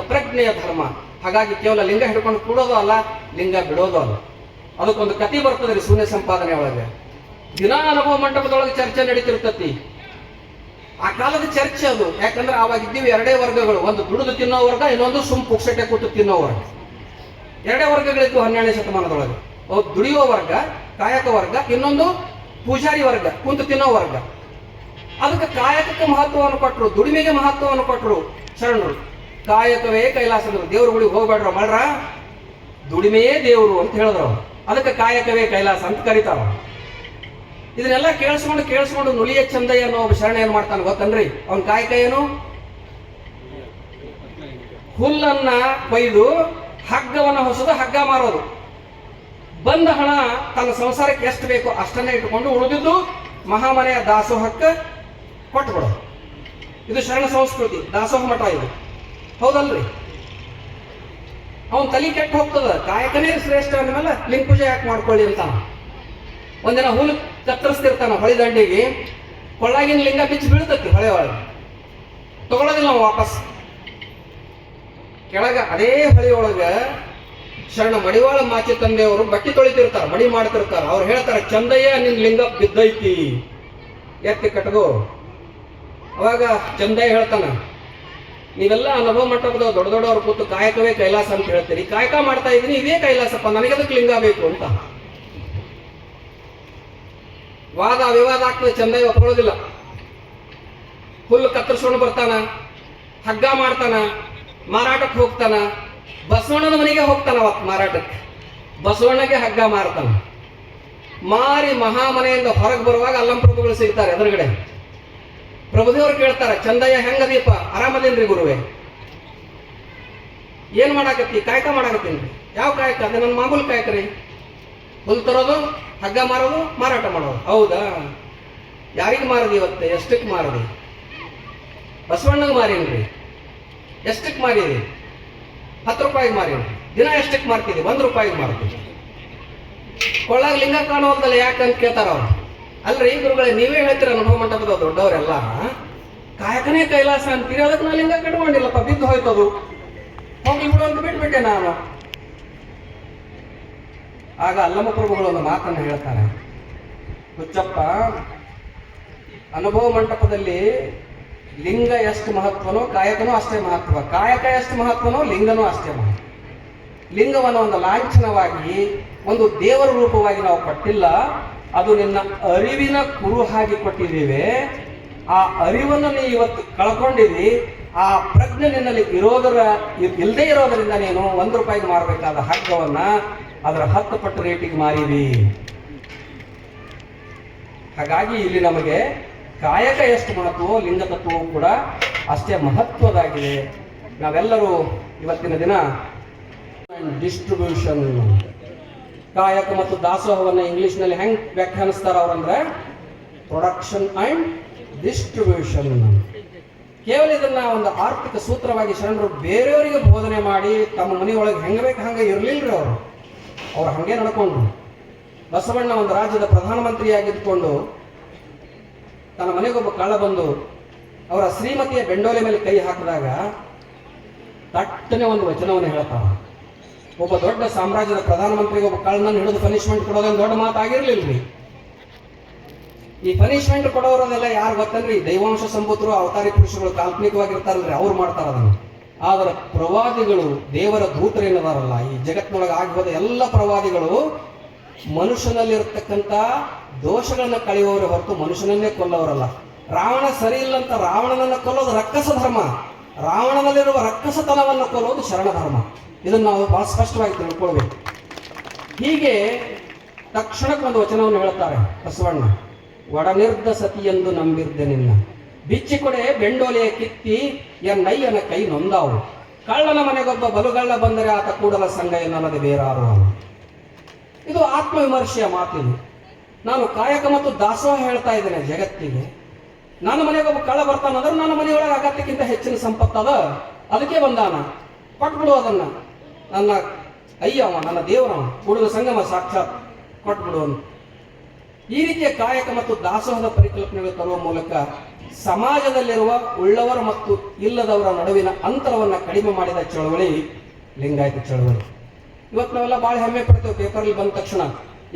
ಪ್ರಜ್ಞೆಯ ಧರ್ಮ. ಹಾಗಾಗಿ ಕೇವಲ ಲಿಂಗ ಹಿಡ್ಕೊಂಡು ಕೂಡೋದು ಅಲ್ಲ, ಲಿಂಗ ಬಿಡೋದು ಅಲ್ಲ. ಅದಕ್ಕೊಂದು ಕತಿ ಬರ್ತದೆ ರೀ ಶೂನ್ಯ ಸಂಪಾದನೆ ಒಳಗೆ. ದಿನಾ ಅನುಭವ ಮಂಟಪದೊಳಗೆ ಚರ್ಚೆ ನಡೀತಿರ್ತತಿ. ಆ ಕಾಲದ ಚರ್ಚೆ ಅದು. ಯಾಕಂದ್ರೆ ಆವಾಗ ಇದ್ದೀವಿ ಎರಡೇ ವರ್ಗಗಳು, ಒಂದು ದುಡಿದು ತಿನ್ನೋ ವರ್ಗ, ಇನ್ನೊಂದು ಪುಕ್ಸಟೆ ಕೂತು ತಿನ್ನೋ ವರ್ಗ. ಎರಡೇ ವರ್ಗಗಳಿದ್ದು 12ನೇ ಶತಮಾನದೊಳಗೆ. ಅವ್ರು ದುಡಿಯೋ ವರ್ಗ, ಕಾಯಕ ವರ್ಗ, ಇನ್ನೊಂದು ಪೂಜಾರಿ ವರ್ಗ, ಕುಂತು ತಿನ್ನೋ ವರ್ಗ. ಅದಕ್ಕೆ ಕಾಯಕಕ್ಕೆ ಮಹತ್ವವನ್ನು ಕೊಟ್ಟರು, ದುಡಿಮೆಗೆ ಮಹತ್ವವನ್ನು ಕೊಟ್ಟರು ಶರಣರು. ಕಾಯಕವೇ ಕೈಲಾಸ ಅಂದ್ರು. ದೇವ್ರ ಗುಡಿಗೆ ಹೋಗ್ಬೇಡ್ರ ಮಾಡ್ರ, ದುಡಿಮೆಯೇ ದೇವರು ಅಂತ ಹೇಳಿದ್ರು. ಅದಕ್ಕೆ ಕಾಯಕವೇ ಕೈಲಾಸ ಅಂತ ಕರೀತಾರ. ಇದನ್ನೆಲ್ಲ ಕೇಳಿಸ್ಕೊಂಡು ನುಲಿಯ ಚಂದಯ್ಯ ಅನ್ನೋ ಒಬ್ಬ ಶರಣ ಏನ್ ಮಾಡ್ತಾನೆ ಗೊತ್ತನ್ರಿ? ಅವನ ಕಾಯಕ ಏನು? ಹುಲ್ಲನ್ನ ಕೊಯ್ದು ಹಗ್ಗವನ್ನ ಹೊಸದು ಹಗ್ಗ ಮಾರೋದು. ಬಂದ ಹಣ ತನ್ನ ಸಂಸಾರಕ್ಕೆ ಎಷ್ಟು ಬೇಕೋ ಅಷ್ಟನ್ನೇ ಇಟ್ಟುಕೊಂಡು ಉಳಿದಿದ್ದು ಮಹಾಮನೆಯ ದಾಸೋಹಕ್ಕೆ ಕೊಟ್ಬಿಡೋದು. ಇದು ಶರಣ ಸಂಸ್ಕೃತಿ, ದಾಸೋಹ ಮಠ ಇದು. ಹೌದಲ್ರಿ? ಅವನ್ ತಲೆ ಕೆಟ್ಟು ಹೋಗ್ತದ. ಕಾಯಕನೇ ಶ್ರೇಷ್ಠ ಅಂದ್ಮೇಲೆ ಲಿಂಗ ಪೂಜೆ ಯಾಕೆ ಮಾಡ್ಕೊಳ್ಳಿ ಅಂತಾನ. ಒಂದಿನ ಹುಲ್ಲು ಕತ್ತರಿಸ್ತಿರ್ತಾನ ಹೊಳಿ ದಂಡಿಗೆ, ಕೊಳ್ಳಾಗಿನ ಲಿಂಗ ಬಿಚ್ಚಿ ಬೀಳ್ತತಿ ಹೊಳೆ ಒಳಗೆ. ತಗೊಳ್ಳೋದಿಲ್ಲ ನಾವು ವಾಪಸ್. ಕೆಳಗ ಅದೇ ಹೊಳಿ ಒಳಗ ಶರಣ ಮಡಿವಾಳ ಮಾಚಿ ತಂದೆಯವರು ಬಟ್ಟೆ ತೊಳಿತಿರ್ತಾರ, ಮಡಿ ಮಾಡ್ತಿರ್ತಾರ. ಅವ್ರು ಹೇಳ್ತಾರ, ಚಂದಯ್ಯ ನಿನ್ ಲಿಂಗ ಬಿದ್ದೈತಿ, ಎತ್ತಿ ಕಟ್ಗೋ. ಅವಾಗ ಚಂದಯ್ಯ ಹೇಳ್ತಾನ, ನೀವೆಲ್ಲ ಅನುಭವ ಮಂಟಪದ ದೊಡ್ಡ ದೊಡ್ಡವ್ರು ಕೂತು ಕಾಯಕವೇ ಕೈಲಾಸ ಅಂತ ಹೇಳ್ತೀರಿ, ಕಾಯಕ ಮಾಡ್ತಾ ಇದೀನಿ, ಇದೇ ಕೈಲಾಸಪ್ಪ, ನನಗದಕ್ಕೆ ಲಿಂಗ ಬೇಕು ಅಂತ. ವಾದ ವಿವಾದ ಆಗ್ತದೆ. ಚಂದಯ್ಯ ಒಪ್ಕೊಳ್ಳೋದಿಲ್ಲ. ಹುಲ್ಲು ಕತ್ತರಿಸ್ಕೊಂಡು ಬರ್ತಾನ, ಹಗ್ಗ ಮಾಡ್ತಾನ, ಮಾರಾಟಕ್ಕೆ ಹೋಗ್ತಾನ. ಬಸವಣ್ಣನ ಮನೆಗೆ ಹೋಗ್ತಾನ ಅವತ್ತು ಮಾರಾಟಕ್ಕೆ. ಬಸವಣ್ಣಗೆ ಹಗ್ಗ ಮಾರ್ತಾನ. ಮಾರಿ ಮಹಾಮನೆಯಿಂದ ಹೊರಗೆ ಬರುವಾಗ ಅಲ್ಲಂ ಪ್ರಭುಗಳು ಸಿಗ್ತಾರೆ ಎದುರುಗಡೆ. ಪ್ರಭುದೇವ್ರು ಕೇಳ್ತಾರೆ, ಚಂದಯ್ಯ ಹೆಂಗದೀಪ, ಆರಾಮದೇನ್ರಿ ಗುರುವೆ? ಏನ್ ಮಾಡಾಕತ್ತಿ? ಕಾಯಕ ಮಾಡಾಕತ್ತೀನಿ. ಯಾವ ಕಾಯಕ? ಅದು ನನ್ನ ಮಾಮೂಲು ಕಾಯಕ ರೀ. ಹುಲ್ ತರೋದು, ಹಗ್ಗ ಮಾರೋದು, ಮಾರಾಟ ಮಾಡೋದು. ಹೌದಾ? ಯಾರಿಗೆ ಮಾರದಿ ಇವತ್ತೆ? ಎಷ್ಟಕ್ಕೆ ಮಾರದಿ? ಬಸವಣ್ಣಗೆ ಮಾರೀನ್ರಿ. ಎಷ್ಟಕ್ಕೆ ಮಾರೀರಿ? 10 ರೂಪಾಯಿಗೆ ಮಾರೀನಿ. ದಿನ ಎಷ್ಟಕ್ಕೆ ಮಾರ್ತೀವಿ? 1 ರೂಪಾಯಿಗೆ ಮಾರ್ತೀವಿ. ಕೊಳ್ಳಾಗ ಲಿಂಗ ಕಾಣುವಂತಲ್ಲ ಯಾಕಂತ ಕೇಳ್ತಾರ ಅವ್ರು. ಅಲ್ರಿ ಗುರುಗಳೇ, ನೀವೇ ಹೇಳ್ತೀರ ಅನುಭವ ಮಂಟಪದ ದೊಡ್ಡವರೆಲ್ಲ ಕಾಯಕನೇ ಕೈಲಾಸ ಅಂತೀರಿ, ಅದಕ್ಕೆ ನಾ ಲಿಂಗ ಕಟ್ಕೊಂಡಿಲ್ಲಪ್ಪ, ಬಿದ್ದು ಹೋಯ್ತದು, ಹೋಗ್ಲಿ ಬಿಡು ಅಂತ ಬಿಟ್ಬಿಟ್ಟೆ ನಾನು. ಆಗ ಅಲ್ಲಮ್ಮ ಪ್ರಭುಗಳು ಒಂದು ಮಾತನ್ನು ಹೇಳ್ತಾರೆ, ಹುಚ್ಚಪ್ಪ, ಅನುಭವ ಮಂಟಪದಲ್ಲಿ ಲಿಂಗ ಎಷ್ಟು ಮಹತ್ವನೋ ಕಾಯಕನೂ ಅಷ್ಟೇ ಮಹತ್ವ, ಕಾಯಕ ಎಷ್ಟು ಮಹತ್ವನೋ ಲಿಂಗನೂ ಅಷ್ಟೇ ಮಹತ್ವ. ಲಿಂಗವನ್ನು ಒಂದು ಲಾಂಛನವಾಗಿ, ಒಂದು ದೇವರ ರೂಪವಾಗಿ ನಾವು ಕೊಟ್ಟಿಲ್ಲ, ಅದು ನಿನ್ನ ಅರಿವಿನ ಕುರುಹಾಗಿ ಕೊಟ್ಟಿದ್ದೇವೆ. ಆ ಅರಿವನ್ನು ನೀ ಇವತ್ತು ಕಳ್ಕೊಂಡಿದ್ದಿ. ಆ ಪ್ರಜ್ಞೆ ನಿನ್ನಲ್ಲಿ ಇಲ್ಲದೆ ಇರೋದರಿಂದ ನೀನು 1 ರೂಪಾಯಿಗೆ ಮಾರಬೇಕಾದ ಹಗ್ಗವನ್ನ ಅದರ 10 ಪಟ್ಟು ರೇಟಿಗೆ ಮಾರಿದಿ. ಹಾಗಾಗಿ ಇಲ್ಲಿ ನಮಗೆ ಕಾಯಕ ಎಷ್ಟು ಮಹತ್ವವೋ ಲಿಂಗ ತತ್ವವೂ ಕೂಡ ಅಷ್ಟೇ ಮಹತ್ವದಾಗಿದೆ. ನಾವೆಲ್ಲರೂ ಇವತ್ತಿನ ದಿನ ಡಿಸ್ಟ್ರಿಬ್ಯೂಷನ್, ಕಾಯಕ ಮತ್ತು ದಾಸೋಹವನ್ನು ಇಂಗ್ಲಿಷ್ನಲ್ಲಿ ಹೆಂಗ್ ವ್ಯಾಖ್ಯಾನಿಸ್ತಾರ ಅವ್ರಂದ್ರೆ ಪ್ರೊಡಕ್ಷನ್ ಅಂಡ್ ಡಿಸ್ಟ್ರಿಬ್ಯೂಷನ್. ಕೇವಲ ಇದನ್ನ ಒಂದು ಆರ್ಥಿಕ ಸೂತ್ರವಾಗಿ ಶರಣರು ಬೇರೆಯವರಿಗೆ ಬೋಧನೆ ಮಾಡಿ ತಮ್ಮ ಮನೆಯೊಳಗೆ ಹೆಂಗ ಬೇಕು ಹಂಗೆ ಇರಲಿಲ್ರಿ ಅವ್ರು ಹಂಗೆ ನಡ್ಕೊಂಡ್ರು. ಬಸವಣ್ಣ ಒಂದು ರಾಜ್ಯದ ಪ್ರಧಾನಮಂತ್ರಿಯಾಗಿದ್ದುಕೊಂಡು ತನ್ನ ಮನೆಗೊಬ್ಬ ಕಳ್ಳ ಬಂದು ಅವರ ಶ್ರೀಮತಿಯ ಬೆಂಡೋಲೆ ಮೇಲೆ ಕೈ ಹಾಕಿದಾಗ ತಟ್ಟನೆ ಒಂದು ವಚನವನ್ನು ಹೇಳ್ತಾವ. ಒಬ್ಬ ದೊಡ್ಡ ಸಾಮ್ರಾಜ್ಯದ ಪ್ರಧಾನಮಂತ್ರಿಗೆ ಒಬ್ಬ ಕಳ್ಳನನ್ನು ಹಿಡಿದು ಪನಿಷ್ಮೆಂಟ್ ಕೊಡೋದೊಂದು ದೊಡ್ಡ ಮಾತಾಗಿರ್ಲಿಲ್ರಿ. ಈ ಪನಿಷ್ಮೆಂಟ್ ಕೊಡೋರದೆಲ್ಲ ಯಾರು ಗೊತ್ತನ್ರಿ? ದೈವಾಂಶ ಸಂಭೂತರು, ಅವತಾರಿ ಪುರುಷಗಳು, ಕಾಲ್ಪನಿಕವಾಗಿರ್ತಾರಲ್ರಿ, ಅವ್ರು ಮಾಡ್ತಾರ ಅದನ್ನು. ಆದ್ರೆ ಪ್ರವಾದಿಗಳು, ದೇವರ ದೂತರೇನದಾರಲ್ಲ, ಈ ಜಗತ್ತಿನೊಳಗೆ ಆಗಿರೋದ ಎಲ್ಲ ಪ್ರವಾದಿಗಳು ಮನುಷ್ಯನಲ್ಲಿರತಕ್ಕಂಥ ದೋಷಗಳನ್ನ ಕಳೆಯುವವರೇ ಹೊರತು ಮನುಷ್ಯನನ್ನೇ ಕೊಲ್ಲವರಲ್ಲ. ರಾವಣ ಸರಿ ಇಲ್ಲ ಅಂತ ರಾವಣನನ್ನು ಕೊಲ್ಲೋದು ರಕ್ಕಸ ಧರ್ಮ, ರಾವಣನಲ್ಲಿರುವ ರಕ್ಕಸತನವನ್ನು ಕೊಲ್ಲೋದು ಶರಣ ಧರ್ಮ. ಇದನ್ನು ನಾವು ಬಹಳ ಸ್ಪಷ್ಟವಾಗಿ ತಿಳ್ಕೊಳ್ಬೇಕು. ಹೀಗೆ ತಕ್ಷಣಕ್ಕೊಂದು ವಚನವನ್ನು ಹೇಳ್ತಾರೆ ಬಸವಣ್ಣ, ಒಡನಿರ್ದ ಸತಿಯೆಂದು ನಂಬಿರ್ದೆ ನಿನ್ನ, ಬಿಚ್ಚಿಕೊಡೆ ಬೆಂಡೋಲೆಯ ಕಿತ್ತಿ ಎನ್ನಯ್ಯನ ಕೈ ನೊಂದಾವು, ಕಳ್ಳನ ಮನೆಗೊಬ್ಬ ಬಲುಗಳ್ಳ ಬಂದರೆ ಆತ ಕೂಡಲ ಸಂಘ ಎನ್ನಲ್ಲದೆ ಬೇರಾರು. ಇದು ಆತ್ಮವಿಮರ್ಶೆಯ ಮಾತಿದು. ನಾನು ಕಾಯಕ ಮತ್ತು ದಾಸೋಹ ಹೇಳ್ತಾ ಇದ್ದೇನೆ ಜಗತ್ತಿಗೆ. ನನ್ನ ಮನೆಗೊಬ್ಬ ಕಳ್ಳ ಬರ್ತಾನಂದ್ರೆ ನನ್ನ ಮನೆಯೊಳಗೆ ಅಗತ್ಯಕ್ಕಿಂತ ಹೆಚ್ಚಿನ ಸಂಪತ್ತದ, ಅದಕ್ಕೆ ಬಂದಾನ, ಕೊಟ್ಬಿಡು ಅದನ್ನ, ನನ್ನ ಅಯ್ಯವ, ನನ್ನ ದೇವರವ, ಕೂಡಲ ಸಂಗಮ ಸಾಕ್ಷಾತ್ ಕೊಟ್ಬಿಡು ಅಂತ. ಈ ರೀತಿಯ ಕಾಯಕ ಮತ್ತು ದಾಸೋಹದ ಪರಿಕಲ್ಪನೆಗಳು ತರುವ ಮೂಲಕ ಸಮಾಜದಲ್ಲಿರುವ ಉಳ್ಳವರ ಮತ್ತು ಇಲ್ಲದವರ ನಡುವಿನ ಅಂತರವನ್ನು ಕಡಿಮೆ ಮಾಡಿದ ಚಳವಳಿ ಲಿಂಗಾಯತ ಚಳವಳಿ. ಇವತ್ತು ನಾವೆಲ್ಲ ಭಾಳ ಹೆಮ್ಮೆ ಪಡ್ತೇವೆ. ಪೇಪರಲ್ಲಿ ಬಂದ ತಕ್ಷಣ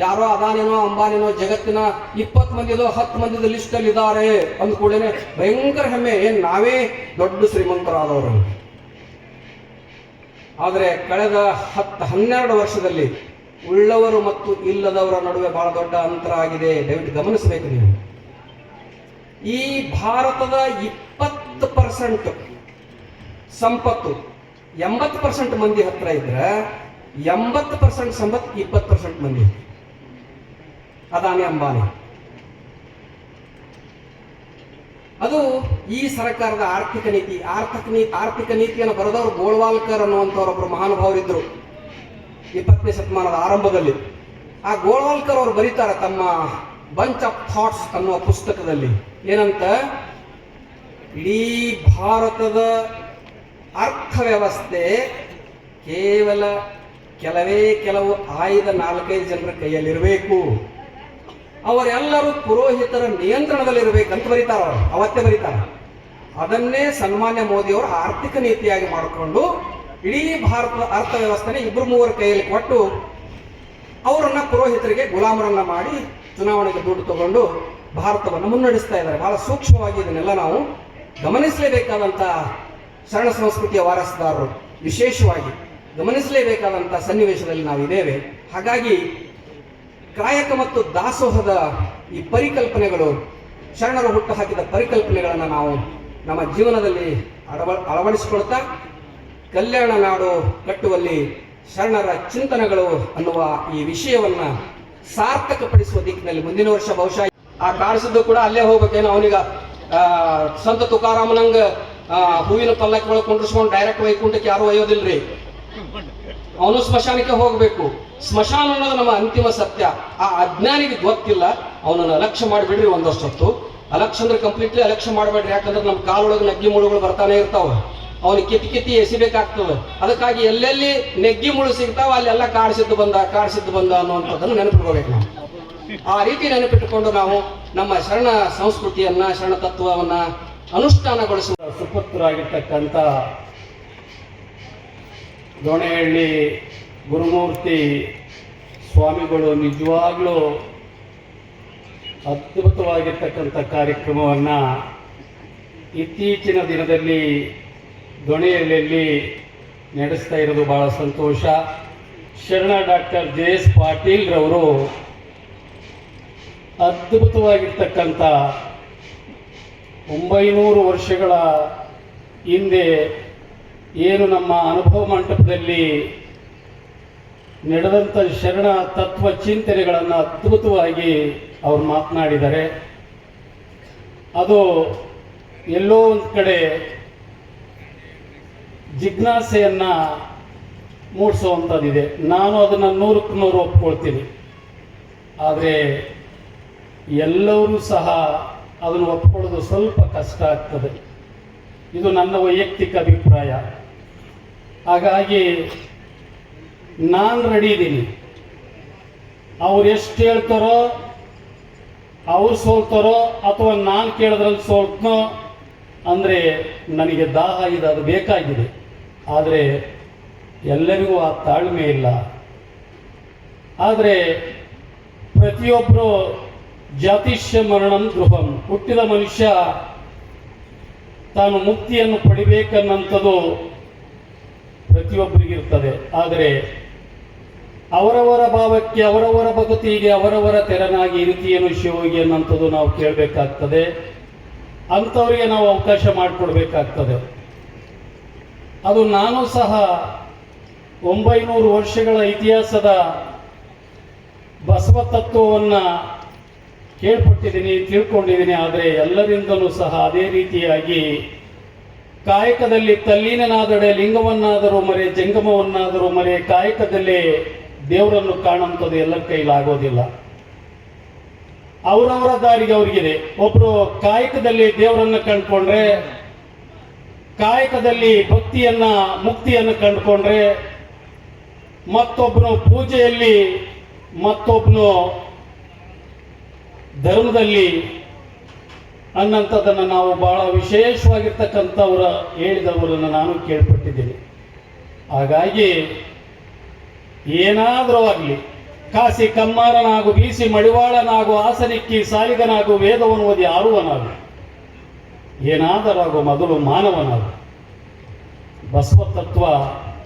ಯಾರೋ ಅದಾನೇನೋ ಅಂಬಾನೇನೋ ಜಗತ್ತಿನ 20 ಮಂದಿದೋ 10 ಮಂದಿದ ಲಿಸ್ಟ್ ಅಲ್ಲಿ ಇದ್ದಾರೆ ಅಂದ ಕೂಡಲೇ ಭಯಂಕರ ಹೆಮ್ಮೆ, ಏನ್ ನಾವೇ ದೊಡ್ಡ ಶ್ರೀಮಂತರಾದವರು. ಆದರೆ ಕಳೆದ 10-12 ವರ್ಷದಲ್ಲಿ ಉಳ್ಳವರು ಮತ್ತು ಇಲ್ಲದವರ ನಡುವೆ ಬಹಳ ದೊಡ್ಡ ಅಂತರ ಆಗಿದೆ. ದಯವಿಟ್ಟು ಗಮನಿಸಬೇಕು ನೀವು. ಈ ಭಾರತದ 20% ಸಂಪತ್ತು 80% ಮಂದಿ ಹತ್ರ ಇದ್ರೆ 80% ಸಂಪತ್ತು 20% ಮಂದಿ. ಅದಾನಿ ಅಂಬಾನಿ. ಅದು ಈ ಸರ್ಕಾರದ ಆರ್ಥಿಕ ನೀತಿಯನ್ನು ಬರೆದವರು ಗೋಳ್ವಾಲ್ಕರ್ ಅನ್ನುವಂಥವರೊಬ್ಬರು ಮಹಾನುಭಾವರಿದ್ದರು 20ನೇ ಶತಮಾನದ ಆರಂಭದಲ್ಲಿ. ಆ ಗೋಳ್ವಾಲ್ಕರ್ ಅವರು ಬರೀತಾರೆ ತಮ್ಮ ಬಂಚ್ ಆಫ್ ಥಾಟ್ಸ್ ಅನ್ನುವ ಪುಸ್ತಕದಲ್ಲಿ ಏನಂತ, ಇಡೀ ಭಾರತದ ಅರ್ಥವ್ಯವಸ್ಥೆ ಕೇವಲ ಕೆಲವು ಆಯ್ದ 4-5 ಜನರ ಕೈಯಲ್ಲಿರಬೇಕು, ಅವರೆಲ್ಲರೂ ಪುರೋಹಿತರ ನಿಯಂತ್ರಣದಲ್ಲಿರಬೇಕಂತ ಬರೀತಾರ. ಅವರು ಅವತ್ತೇ ಬರೀತಾರೆ. ಅದನ್ನೇ ಸನ್ಮಾನ್ಯ ಮೋದಿಯವರು ಆರ್ಥಿಕ ನೀತಿಯಾಗಿ ಮಾಡಿಕೊಂಡು ಇಡೀ ಭಾರತದ ಅರ್ಥವ್ಯವಸ್ಥೆನೇ 2-3 ಕೈಯಲ್ಲಿ ಕೊಟ್ಟು ಅವರನ್ನ ಪುರೋಹಿತರಿಗೆ ಗುಲಾಮರನ್ನ ಮಾಡಿ ಚುನಾವಣೆಗೆ ದುಡ್ಡು ತಗೊಂಡು ಭಾರತವನ್ನು ಮುನ್ನಡೆಸ್ತಾ ಇದ್ದಾರೆ. ಬಹಳ ಸೂಕ್ಷ್ಮವಾಗಿ ಇದನ್ನೆಲ್ಲ ನಾವು ಗಮನಿಸಲೇಬೇಕಾದಂಥ ಶರಣ ಸಂಸ್ಕೃತಿಯ ವಾರಸುದಾರರು ವಿಶೇಷವಾಗಿ ಗಮನಿಸಲೇಬೇಕಾದಂಥ ಸನ್ನಿವೇಶದಲ್ಲಿ ನಾವಿದ್ದೇವೆ. ಹಾಗಾಗಿ ಕಾಯಕ ಮತ್ತು ದಾಸೋಹದ ಈ ಪರಿಕಲ್ಪನೆಗಳು, ಶರಣರು ಹುಟ್ಟು ಹಾಕಿದ ಪರಿಕಲ್ಪನೆಗಳನ್ನು ನಾವು ನಮ್ಮ ಜೀವನದಲ್ಲಿ ಅಳವಡಿಸಿಕೊಳ್ತಾ ಕಲ್ಯಾಣ ನಾಡು ಕಟ್ಟುವಲ್ಲಿ ಶರಣರ ಚಿಂತನೆಗಳು ಅನ್ನುವ ಈ ವಿಷಯವನ್ನ ಸಾರ್ಥಕಪಡಿಸುವ ದಿಕ್ಕಿನಲ್ಲಿ ಮುಂದಿನ ವರ್ಷ ಬಹುಶಃ ಆ ಕಾಣಿಸಿದ್ದು ಕೂಡ ಅಲ್ಲೇ ಹೋಗ್ಬೇಕೇನೋ. ಅವನಿಗ ಸಂತ ತುಕಾರಾಮನಂಗ ಹೂವಿನ ಪಲ್ಲಕ್ಕಿ ಒಳಗೆ ಕುಂಡ್ರಿಸ್ಕೊಂಡು ಡೈರೆಕ್ಟ್ ವೈಕುಂಠಕ್ಕೆ ಯಾರು ಒಯ್ಯೋದಿಲ್ರಿ. ಅವನು ಸ್ಮಶಾನಕ್ಕೆ ಹೋಗ್ಬೇಕು. ಸ್ಮಶಾನ ಅನ್ನೋದು ನಮ್ಮ ಅಂತಿಮ ಸತ್ಯ. ಆ ಅಜ್ಞಾನಿಗೆ ಗೊತ್ತಿಲ್ಲ. ಅವನನ್ನು ಅಲಕ್ಷ್ಯ ಮಾಡಿಬಿಡ್ರಿ ಒಂದಷ್ಟೊತ್ತು. ಅಲಕ್ಷ್ಯ ಅಂದ್ರೆ ಕಂಪ್ಲೀಟ್ಲಿ ಅಲಕ್ಷ್ಯ ಮಾಡಬೇಡ್ರಿ. ಯಾಕಂದ್ರೆ ನಮ್ಮ ಕಾಲೊಳಗೆ ನಗ್ಗಿ ಮುಳುಗಳು ಬರ್ತಾನೆ ಇರ್ತಾವ. ಅವನಿಗೆ ಕಿತ್ತಿ ಎಸಿಬೇಕಾಗ್ತದೆ. ಅದಕ್ಕಾಗಿ ಎಲ್ಲೆಲ್ಲಿ ನೆಗ್ಗಿ ಮುಳು ಸಿಗ್ತಾವ ಅಲ್ಲೆಲ್ಲ ಕಾಡಿಸಿದ್ದು ಬಂದ ಅನ್ನುವಂಥದ್ದನ್ನು ನೆನಪಿಟ್ಕೋಬೇಕು ನಾವು. ಆ ರೀತಿ ನೆನಪಿಟ್ಟುಕೊಂಡು ನಾವು ನಮ್ಮ ಶರಣ ಸಂಸ್ಕೃತಿಯನ್ನ, ಶರಣ ತತ್ವವನ್ನ ಅನುಷ್ಠಾನಗೊಳಿಸುವ ಸುಪುತ್ರರಾಗಿರ್ತಕ್ಕಂಥ ದೊಣೆಹಳ್ಳಿ ಗುರುಮೂರ್ತಿ ಸ್ವಾಮಿಗಳು ನಿಜವಾಗ್ಲೂ ಅದ್ಭುತವಾಗಿರ್ತಕ್ಕಂಥ ಕಾರ್ಯಕ್ರಮವನ್ನು ಇತ್ತೀಚಿನ ದಿನದಲ್ಲಿ ದೊಣೆಹಳ್ಳಿಯಲ್ಲಿ ನಡೆಸ್ತಾ ಇರೋದು ಬಹಳ ಸಂತೋಷ. ಶರಣ ಡಾಕ್ಟರ್ JS ಪಾಟೀಲ್ ರವರು ಅದ್ಭುತವಾಗಿರ್ತಕ್ಕಂಥ 900 ವರ್ಷಗಳ ಹಿಂದೆ ಏನು ನಮ್ಮ ಅನುಭವ ಮಂಟಪದಲ್ಲಿ ನಡೆದಂಥ ಶರಣ ತತ್ವ ಚಿಂತನೆಗಳನ್ನು ಅದ್ಭುತವಾಗಿ ಅವರು ಮಾತನಾಡಿದ್ದಾರೆ. ಅದು ಎಲ್ಲೋ ಒಂದು ಕಡೆ ಜಿಜ್ಞಾಸೆಯನ್ನು ಮೂಡಿಸುವಂಥದ್ದಿದೆ. ನಾನು ಅದನ್ನು 100ಕ್ಕೆ 100 ಒಪ್ಕೊಳ್ತೀನಿ. ಆದರೆ ಎಲ್ಲರೂ ಸಹ ಅದನ್ನು ಒಪ್ಕೊಳ್ಳೋದು ಸ್ವಲ್ಪ ಕಷ್ಟ ಆಗ್ತದೆ. ಇದು ನನ್ನ ವೈಯಕ್ತಿಕ ಅಭಿಪ್ರಾಯ. ಹಾಗಾಗಿ ನಾನು ರೆಡಿ ಇದ್ದೀನಿ. ಅವ್ರು ಎಷ್ಟು ಹೇಳ್ತಾರೋ ಅವ್ರು ಸೋಲ್ತಾರೋ ಅಥವಾ ನಾನು ಕೇಳೋದ್ರಲ್ಲಿ ಸೋಲ್ತನೋ ಅಂದರೆ ನನಗೆ ದಾಹ ಇದೆ, ಅದು ಬೇಕಾಗಿದೆ. ಆದರೆ ಎಲ್ಲರಿಗೂ ಆ ತಾಳ್ಮೆ ಇಲ್ಲ. ಆದರೆ ಪ್ರತಿಯೊಬ್ಬರು ಜಾತಿಷ್ಯ ಮರಣಂ ಗೃಹಂ, ಹುಟ್ಟಿದ ಮನುಷ್ಯ ತಾನು ಮುಕ್ತಿಯನ್ನು ಪಡಿಬೇಕನ್ನಂಥದ್ದು ಪ್ರತಿಯೊಬ್ಬರಿಗಿರ್ತದೆ. ಆದರೆ ಅವರವರ ಭಾವಕ್ಕೆ, ಅವರವರ ಭಕ್ತಿಗೆ ಅವರವರ ತೆರನಾಗಿ ಇರುತ್ತೀಯೇನು ಶಿವೋಗಿ ಅನ್ನಂಥದ್ದು ನಾವು ಕೇಳಬೇಕಾಗ್ತದೆ. ಅಂಥವರಿಗೆ ನಾವು ಅವಕಾಶ ಮಾಡಿಕೊಡ್ಬೇಕಾಗ್ತದೆ. ಅದು ನಾನು ಸಹ 900 ವರ್ಷಗಳ ಇತಿಹಾಸದ ಬಸವ ತತ್ವವನ್ನು ಕೇಳ್ಪಟ್ಟಿದ್ದೀನಿ, ತಿಳ್ಕೊಂಡಿದ್ದೀನಿ. ಆದರೆ ಎಲ್ಲರಿಂದಲೂ ಸಹ ಅದೇ ರೀತಿಯಾಗಿ ಕಾಯಕದಲ್ಲಿ ತಲ್ಲೀನನಾದಡೆ ಲಿಂಗವನ್ನಾದರೂ ಮರೆ ಜಂಗಮವನ್ನಾದರೂ ಮರೆ ಕಾಯಕದಲ್ಲಿ ದೇವರನ್ನು ಕಾಣುವಂಥದ್ದು ಎಲ್ಲರ ಕೈಲಾಗೋದಿಲ್ಲ. ಅವರವರ ದಾರಿಗೆ ಅವ್ರಿಗಿದೆ. ಒಬ್ರು ಕಾಯಕದಲ್ಲಿ ದೇವರನ್ನು ಕಂಡುಕೊಂಡ್ರೆ, ಕಾಯಕದಲ್ಲಿ ಭಕ್ತಿಯನ್ನ ಮುಕ್ತಿಯನ್ನು ಕಂಡುಕೊಂಡ್ರೆ, ಮತ್ತೊಬ್ಬನು ಪೂಜೆಯಲ್ಲಿ, ಮತ್ತೊಬ್ಬನು ಧರ್ಮದಲ್ಲಿ ಅನ್ನಂಥದ್ದನ್ನು ನಾವು ಬಹಳ ವಿಶೇಷವಾಗಿರ್ತಕ್ಕಂಥವ್ರ ಹೇಳಿದವರನ್ನು ನಾನು ಕೇಳ್ಪಟ್ಟಿದ್ದೀನಿ. ಹಾಗಾಗಿ ಏನಾದರೂ ಆಗಲಿ, ಕಾಸಿ ಕಮ್ಮಾರನಾಗು, ಬೀಸಿ ಮಡಿವಾಳನಾಗು, ಆಸನಿಕ್ಕಿ ಸಾಲಿಗನಾಗು, ವೇದವನ್ನು ಓದಿ ಆಳುವನಾಗು, ಏನಾದರಾಗು ಮೊದಲು ಮಾನವನಾಗು. ಬಸವ ತತ್ವ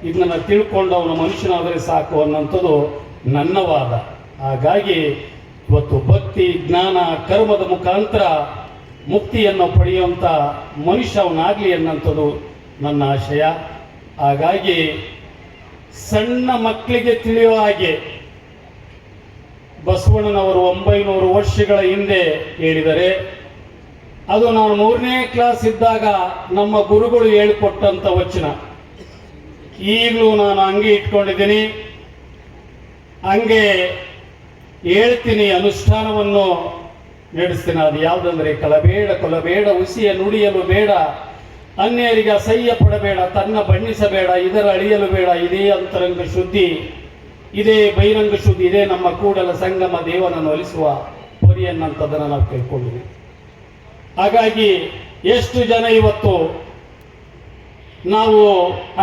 ಇದನ್ನು ತಿಳ್ಕೊಂಡವನು ಮನುಷ್ಯನಾದರೆ ಸಾಕು ಅನ್ನೋಂಥದ್ದು ನನ್ನ ವಾದ. ಹಾಗಾಗಿ ಇವತ್ತು ಭಕ್ತಿ, ಜ್ಞಾನ, ಕರ್ಮದ ಮುಖಾಂತರ ಮುಕ್ತಿಯನ್ನು ಪಡೆಯುವಂಥ ಮನುಷ್ಯ ಅವನಾಗಲಿ ಅನ್ನೋಂಥದ್ದು ನನ್ನ ಆಶಯ. ಹಾಗಾಗಿ ಸಣ್ಣ ಮಕ್ಕಳಿಗೆ ತಿಳಿಯುವ ಹಾಗೆ ಬಸವಣ್ಣನವರು 900 ವರ್ಷಗಳ ಹಿಂದೆ ಹೇಳಿದರೆ, ಅದು ನಾನು 3ನೇ ಕ್ಲಾಸ್ ಇದ್ದಾಗ ನಮ್ಮ ಗುರುಗಳು ಹೇಳಿಕೊಟ್ಟಂಥ ವಚನ ಈಗಲೂ ನಾನು ಹಂಗೆ ಇಟ್ಕೊಂಡಿದ್ದೀನಿ, ಹಂಗೆ ಹೇಳ್ತೀನಿ, ಅನುಷ್ಠಾನವನ್ನು ನಡೆಸ್ತೀನಿ. ಅದು ಯಾವುದಂದ್ರೆ, ಕಲಬೇಡ ಕೊಲಬೇಡ, ಹುಸಿಯ ನುಡಿಯಲು ಬೇಡ, ಅನ್ಯರಿಗೆ ಅಸಹ್ಯ ಪಡಬೇಡ, ತನ್ನ ಬಣ್ಣಿಸಬೇಡ, ಇದರ ಅಳಿಯಲು ಬೇಡ, ಇದೇ ಅಂತರಂಗ ಶುದ್ಧಿ, ಇದೇ ಬಹಿರಂಗ ಶುದ್ಧಿ, ಇದೇ ನಮ್ಮ ಕೂಡಲ ಸಂಗಮ ದೇವನನ್ನು ಒಲಿಸುವ ಪರಿ ಅನ್ನಂಥದ್ದನ್ನು ನಾವು ಕೇಳ್ಕೊಂಡಿದ್ದೀವಿ. ಹಾಗಾಗಿ ಎಷ್ಟು ಜನ ಇವತ್ತು ನಾವು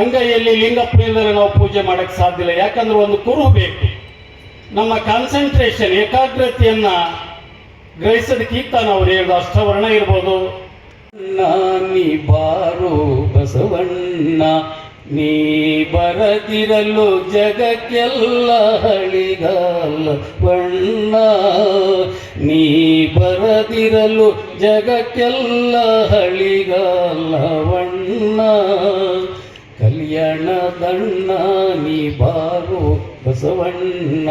ಅಂಗೈಯಲ್ಲಿ ಲಿಂಗಪ್ರಿಯದಲ್ಲಿ ನಾವು ಪೂಜೆ ಮಾಡಕ್ಕೆ ಸಾಧ್ಯ ಇಲ್ಲ. ಯಾಕಂದ್ರೆ ಒಂದು ಕುರು ಬೇಕು. ನಮ್ಮ ಕಾನ್ಸಂಟ್ರೇಷನ್, ಏಕಾಗ್ರತೆಯನ್ನ ಗ್ರಹಿಸೋದಕ್ಕಿಂತ ನಾವು ಹೇಳಿದ ಅಷ್ಟವರ್ಣ ಇರ್ಬೋದು. ನೀ ಬಾರೋ ಬಸವಣ್ಣ, ನೀ ಬರದಿರಲು ಜಗಕ್ಕೆಲ್ಲ ಹಳಿಗಾಲ ಬಣ್ಣ, ನೀ ಬರದಿರಲು ಜಗಕ್ಕೆಲ್ಲ ಹಳಿಗಾಲ ಬಣ್ಣ, ಕಲ್ಯಾಣದಣ್ಣ ನೀ ಬಾರೋ ಬಸವಣ್ಣ,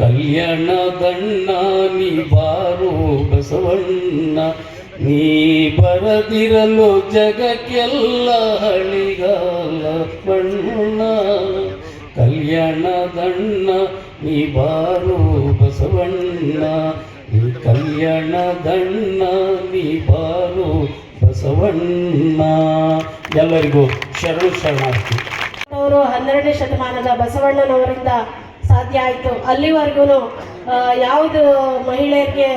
ಕಲ್ಯಾಣದಣ್ಣ ನೀ ಬಾರೋ ಬಸವಣ್ಣ, ನೀ ಬರದಿರಲು ಜಗಕ್ಕೆಲ್ಲ ಹಳಿಗಾಲ ಬಣ್ಣ, ಕಲ್ಯಾಣದಣ್ಣ ನೀ ಬಾರೋ ಬಸವಣ್ಣ, ನೀ ಕಲ್ಯಾಣದಣ್ಣ ನೀ ಬಾರೋ ಬಸವಣ್ಣ. ಎಲ್ಲರಿಗೂ ಶರಣಾರ್ಥಿ. ಅವರು 12ನೇ ಶತಮಾನದ ಬಸವಣ್ಣನವರಿಂದ ಸಾಧ್ಯ ಆಯಿತು. ಅಲ್ಲಿವರೆಗೂ ಯಾವುದು ಮಹಿಳೆಯರಿಗೆ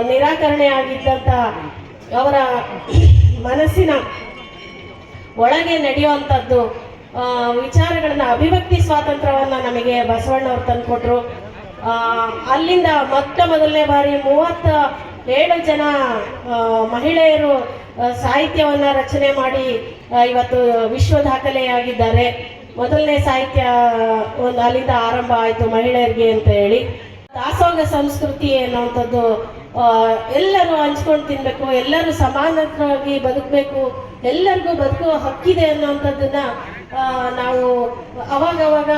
ನಿರಾಕರಣೆ ಆಗಿದ್ದಂಥ ಅವರ ಮನಸ್ಸಿನ ಒಳಗೆ ನಡೆಯುವಂಥದ್ದು ವಿಚಾರಗಳನ್ನ, ಅಭಿವ್ಯಕ್ತಿ ಸ್ವಾತಂತ್ರ್ಯವನ್ನು ನಮಗೆ ಬಸವಣ್ಣವ್ರು ತಂದುಕೊಟ್ರು. ಅಲ್ಲಿಂದ ಮೊದಲನೇ ಬಾರಿ 37 ಜನ ಮಹಿಳೆಯರು ಸಾಹಿತ್ಯವನ್ನು ರಚನೆ ಮಾಡಿ ಇವತ್ತು ವಿಶ್ವ ದಾಖಲೆಯಾಗಿದ್ದಾರೆ. ಮೊದಲನೇ ಸಾಹಿತ್ಯ ಒಂದು ಅಲ್ಲಿಂದ ಆರಂಭ ಆಯಿತು ಮಹಿಳೆಯರಿಗೆ ಅಂತ ಹೇಳಿ. ದಾಸೋಹ ಸಂಸ್ಕೃತಿ ಅನ್ನುವಂಥದ್ದು ಎಲ್ಲರೂ ಹಂಚ್ಕೊಂಡು ತಿನ್ನಬೇಕು, ಎಲ್ಲರೂ ಸಮಾನವಾಗಿ ಬದುಕಬೇಕು, ಎಲ್ಲರಿಗೂ ಬದುಕುವ ಹಕ್ಕಿದೆ ಅನ್ನುವಂಥದ್ದನ್ನ ನಾವು ಅವಾಗವಾಗ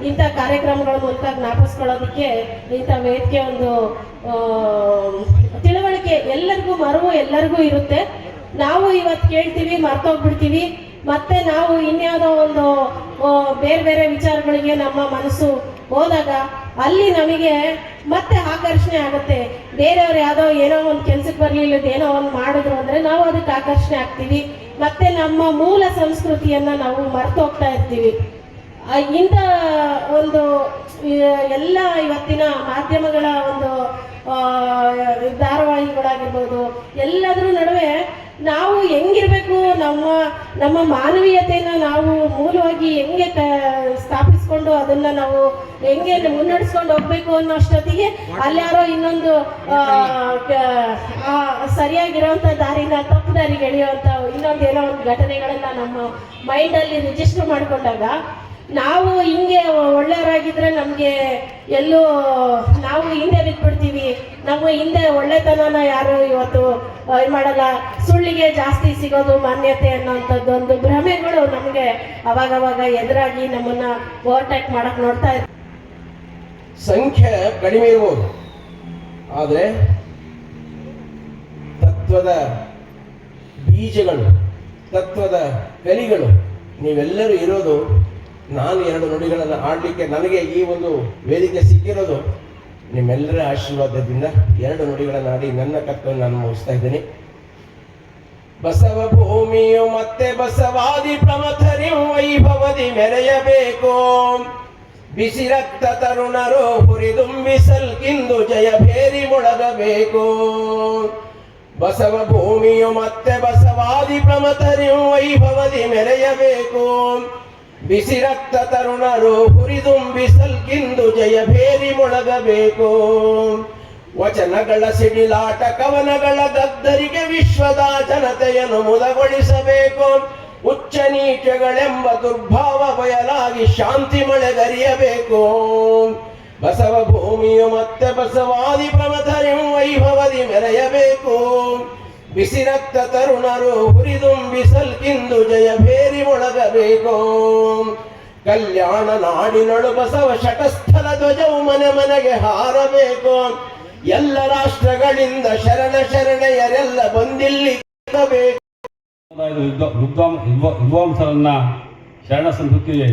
ಇಂಥ ಕಾರ್ಯಕ್ರಮಗಳ ಮೂಲಕ ಜ್ಞಾಪಿಸ್ಕೊಳ್ಳೋದಕ್ಕೆ ಇಂಥ ವೇದಿಕೆ ಒಂದು ತಿಳುವಳಿಕೆ ಎಲ್ಲರಿಗೂ ಮರುವು ಎಲ್ಲರಿಗೂ ಇರುತ್ತೆ. ನಾವು ಇವತ್ತು ಕೇಳ್ತೀವಿ, ಮರ್ತೋಗ್ಬಿಡ್ತೀವಿ, ಮತ್ತೆ ನಾವು ಇನ್ಯಾವುದೋ ಒಂದು ಬೇರೆ ಬೇರೆ ವಿಚಾರಗಳಿಗೆ ನಮ್ಮ ಮನಸ್ಸು ಹೋದಾಗ ಅಲ್ಲಿ ನಮಗೆ ಮತ್ತೆ ಆಕರ್ಷಣೆ ಆಗುತ್ತೆ. ಬೇರೆಯವ್ರು ಯಾವುದೋ ಏನೋ ಒಂದು ಕೆಲ್ಸಕ್ಕೆ ಬರಲಿಲ್ಲದ ಏನೋ ಒಂದು ಮಾಡಿದ್ರು ಅಂದರೆ ನಾವು ಅದಕ್ಕೆ ಆಕರ್ಷಣೆ ಆಗ್ತೀವಿ, ಮತ್ತೆ ನಮ್ಮ ಮೂಲ ಸಂಸ್ಕೃತಿಯನ್ನು ನಾವು ಮರೆತು ಹೋಗ್ತಾ ಇರ್ತೀವಿ. ಇಂಥ ಒಂದು ಎಲ್ಲ ಇವತ್ತಿನ ಮಾಧ್ಯಮಗಳ ಒಂದು ಧಾರಾವಾಹಿಗಳಾಗಿರ್ಬೋದು, ಎಲ್ಲದರ ನಡುವೆ ನಾವು ಹೆಂಗಿರ್ಬೇಕು, ನಮ್ಮ ಮಾನವೀಯತೆಯನ್ನು ನಾವು ಮೂಲವಾಗಿ ಹೆಂಗೆ ಸ್ಥಾಪಿಸ್ಕೊಂಡು ಅದನ್ನು ನಾವು ಹೆಂಗೆ ಮುನ್ನಡೆಸ್ಕೊಂಡು ಹೋಗ್ಬೇಕು ಅನ್ನೋಷ್ಟೊತ್ತಿಗೆ ಅಲ್ಯಾರೋ ಇನ್ನೊಂದು ಸರಿಯಾಗಿರೋವಂಥ ದಾರಿನ ತಪ್ಪು ದಾರಿಗೆ ಎಳೆಯುವಂಥ ಇನ್ನೊಂದೇನೋ ಒಂದು ಘಟನೆಗಳನ್ನು ನಮ್ಮ ಮೈಂಡಲ್ಲಿ ರಿಜಿಸ್ಟರ್ ಮಾಡಿಕೊಂಡಾಗ ನಾವು ಹಿಂಗೆ ಒಳ್ಳೆಯವರಾಗಿದ್ರೆ ನಮಗೆ ಎಲ್ಲೂ ನಾವು ಹಿಂದೆ ಬಿದ್ದುಬಿಡ್ತೀವಿ. ನಮ್ಮ ಹಿಂದೆ ಒಳ್ಳೆತನನ ಯಾರು ಇವತ್ತು ಮಾಡಲ್ಲ. ಸುಳ್ಳಿಗೆ ಜಾಸ್ತಿ ಸಿಗೋದು ಮಾನ್ಯತೆ ಅನ್ನೋಂಥದ್ದು ಒಂದು ಭ್ರಮೆಗಳು ನಮಗೆ ಅವಾಗವಾಗ ಎದುರಾಗಿ ನಮ್ಮನ್ನ ಓವರ್ಟೇಕ್ ಮಾಡಕ್ ನೋಡ್ತಾ ಇದ್ದೀವಿ. ಸಂಖ್ಯೆ ಕಡಿಮೆ ಇರ್ಬೋದು, ಆದರೆ ತತ್ವದ ಬೀಜಗಳು ತತ್ವದ ಕಲಿಗಳು ನೀವೆಲ್ಲರೂ ಇರೋದು, ನಾನು 2 ನುಡಿಗಳನ್ನು ಆಡಲಿಕ್ಕೆ ನನಗೆ ಈ ಒಂದು ವೇದಿಕೆ ಸಿಕ್ಕಿರೋದು ನಿಮ್ಮೆಲ್ಲರ ಆಶೀರ್ವಾದದಿಂದ 2 ನುಡಿಗಳನ್ನು ಆಡಿ ನನ್ನ ಕರ್ತವ್ಯ ನಾನು ಮುಗಿಸ್ತಾ ಇದ್ದೀನಿ. ಬಸವ ಭೂಮಿಯು ಮತ್ತೆ ಬಸವಾದಿ ಪ್ರಮಥರಿಯು ವೈಭವದಿ ಮೆರೆಯಬೇಕು. ಬಿಸಿ ರಕ್ತ ತರುಣರು ಹುರಿದುಂಬಿಸಲ್ಕಿಂದು ಜಯ ಭೇರಿ ಮೊಳಗಬೇಕು. ಬಸವ ಭೂಮಿಯು ಮತ್ತೆ ಬಸವಾದಿ ಪ್ರಮಥರಿಯು ವೈಭವದಿ ಮೆರೆಯಬೇಕು. ಬಿಸಿ ರಕ್ತ ತರುಣರು ಹುರಿದುಂಬಿಸಲ್ಕಿಂದು ಜಯ ಭೇರಿ ಮೊಳಗಬೇಕು. ವಚನಗಳ ಸಿಡಿಲಾಟ ಕವನಗಳ ಗದ್ದರಿಗೆ ವಿಶ್ವದ ಜನತೆಯನ್ನು ಮುದಗೊಳಿಸಬೇಕು. ಉಚ್ಚ ನೀಚಗಳೆಂಬ ದುರ್ಭಾವ ಬಯಲಾಗಿ ಶಾಂತಿ ಮಳೆಗರಿಯಬೇಕು. ಬಸವ ಭೂಮಿಯು ಮತ್ತೆ ಬಸವಾದಿ ಪ್ರಮಥರಿಯು ವೈಭವದಿ ಮೆರೆಯಬೇಕು. ಬಿಸಿ ರಕ್ತ ತರುಣರು ಹುರಿದುಂಬಿಸಲ್ಕಿಂದು ಜಯ ಭೇರಿ ಮೊಳಗಬೇಕು. ಕಲ್ಯಾಣ ನಾಡಿನಳು ಬಸವ ಶಟಸ್ಥಲ ಧ್ವಜವು ಮನೆ ಮನೆಗೆ ಹಾರಬೇಕು. ಎಲ್ಲ ರಾಷ್ಟ್ರಗಳಿಂದ ಶರಣೆಯರೆಲ್ಲ ಬಂದಿಲ್ಲಿ ಬೇಕು. ವಿದ್ವಾಂಸರನ್ನ ಶರಣ ಸಂಸ್ಕೃತಿಗೆ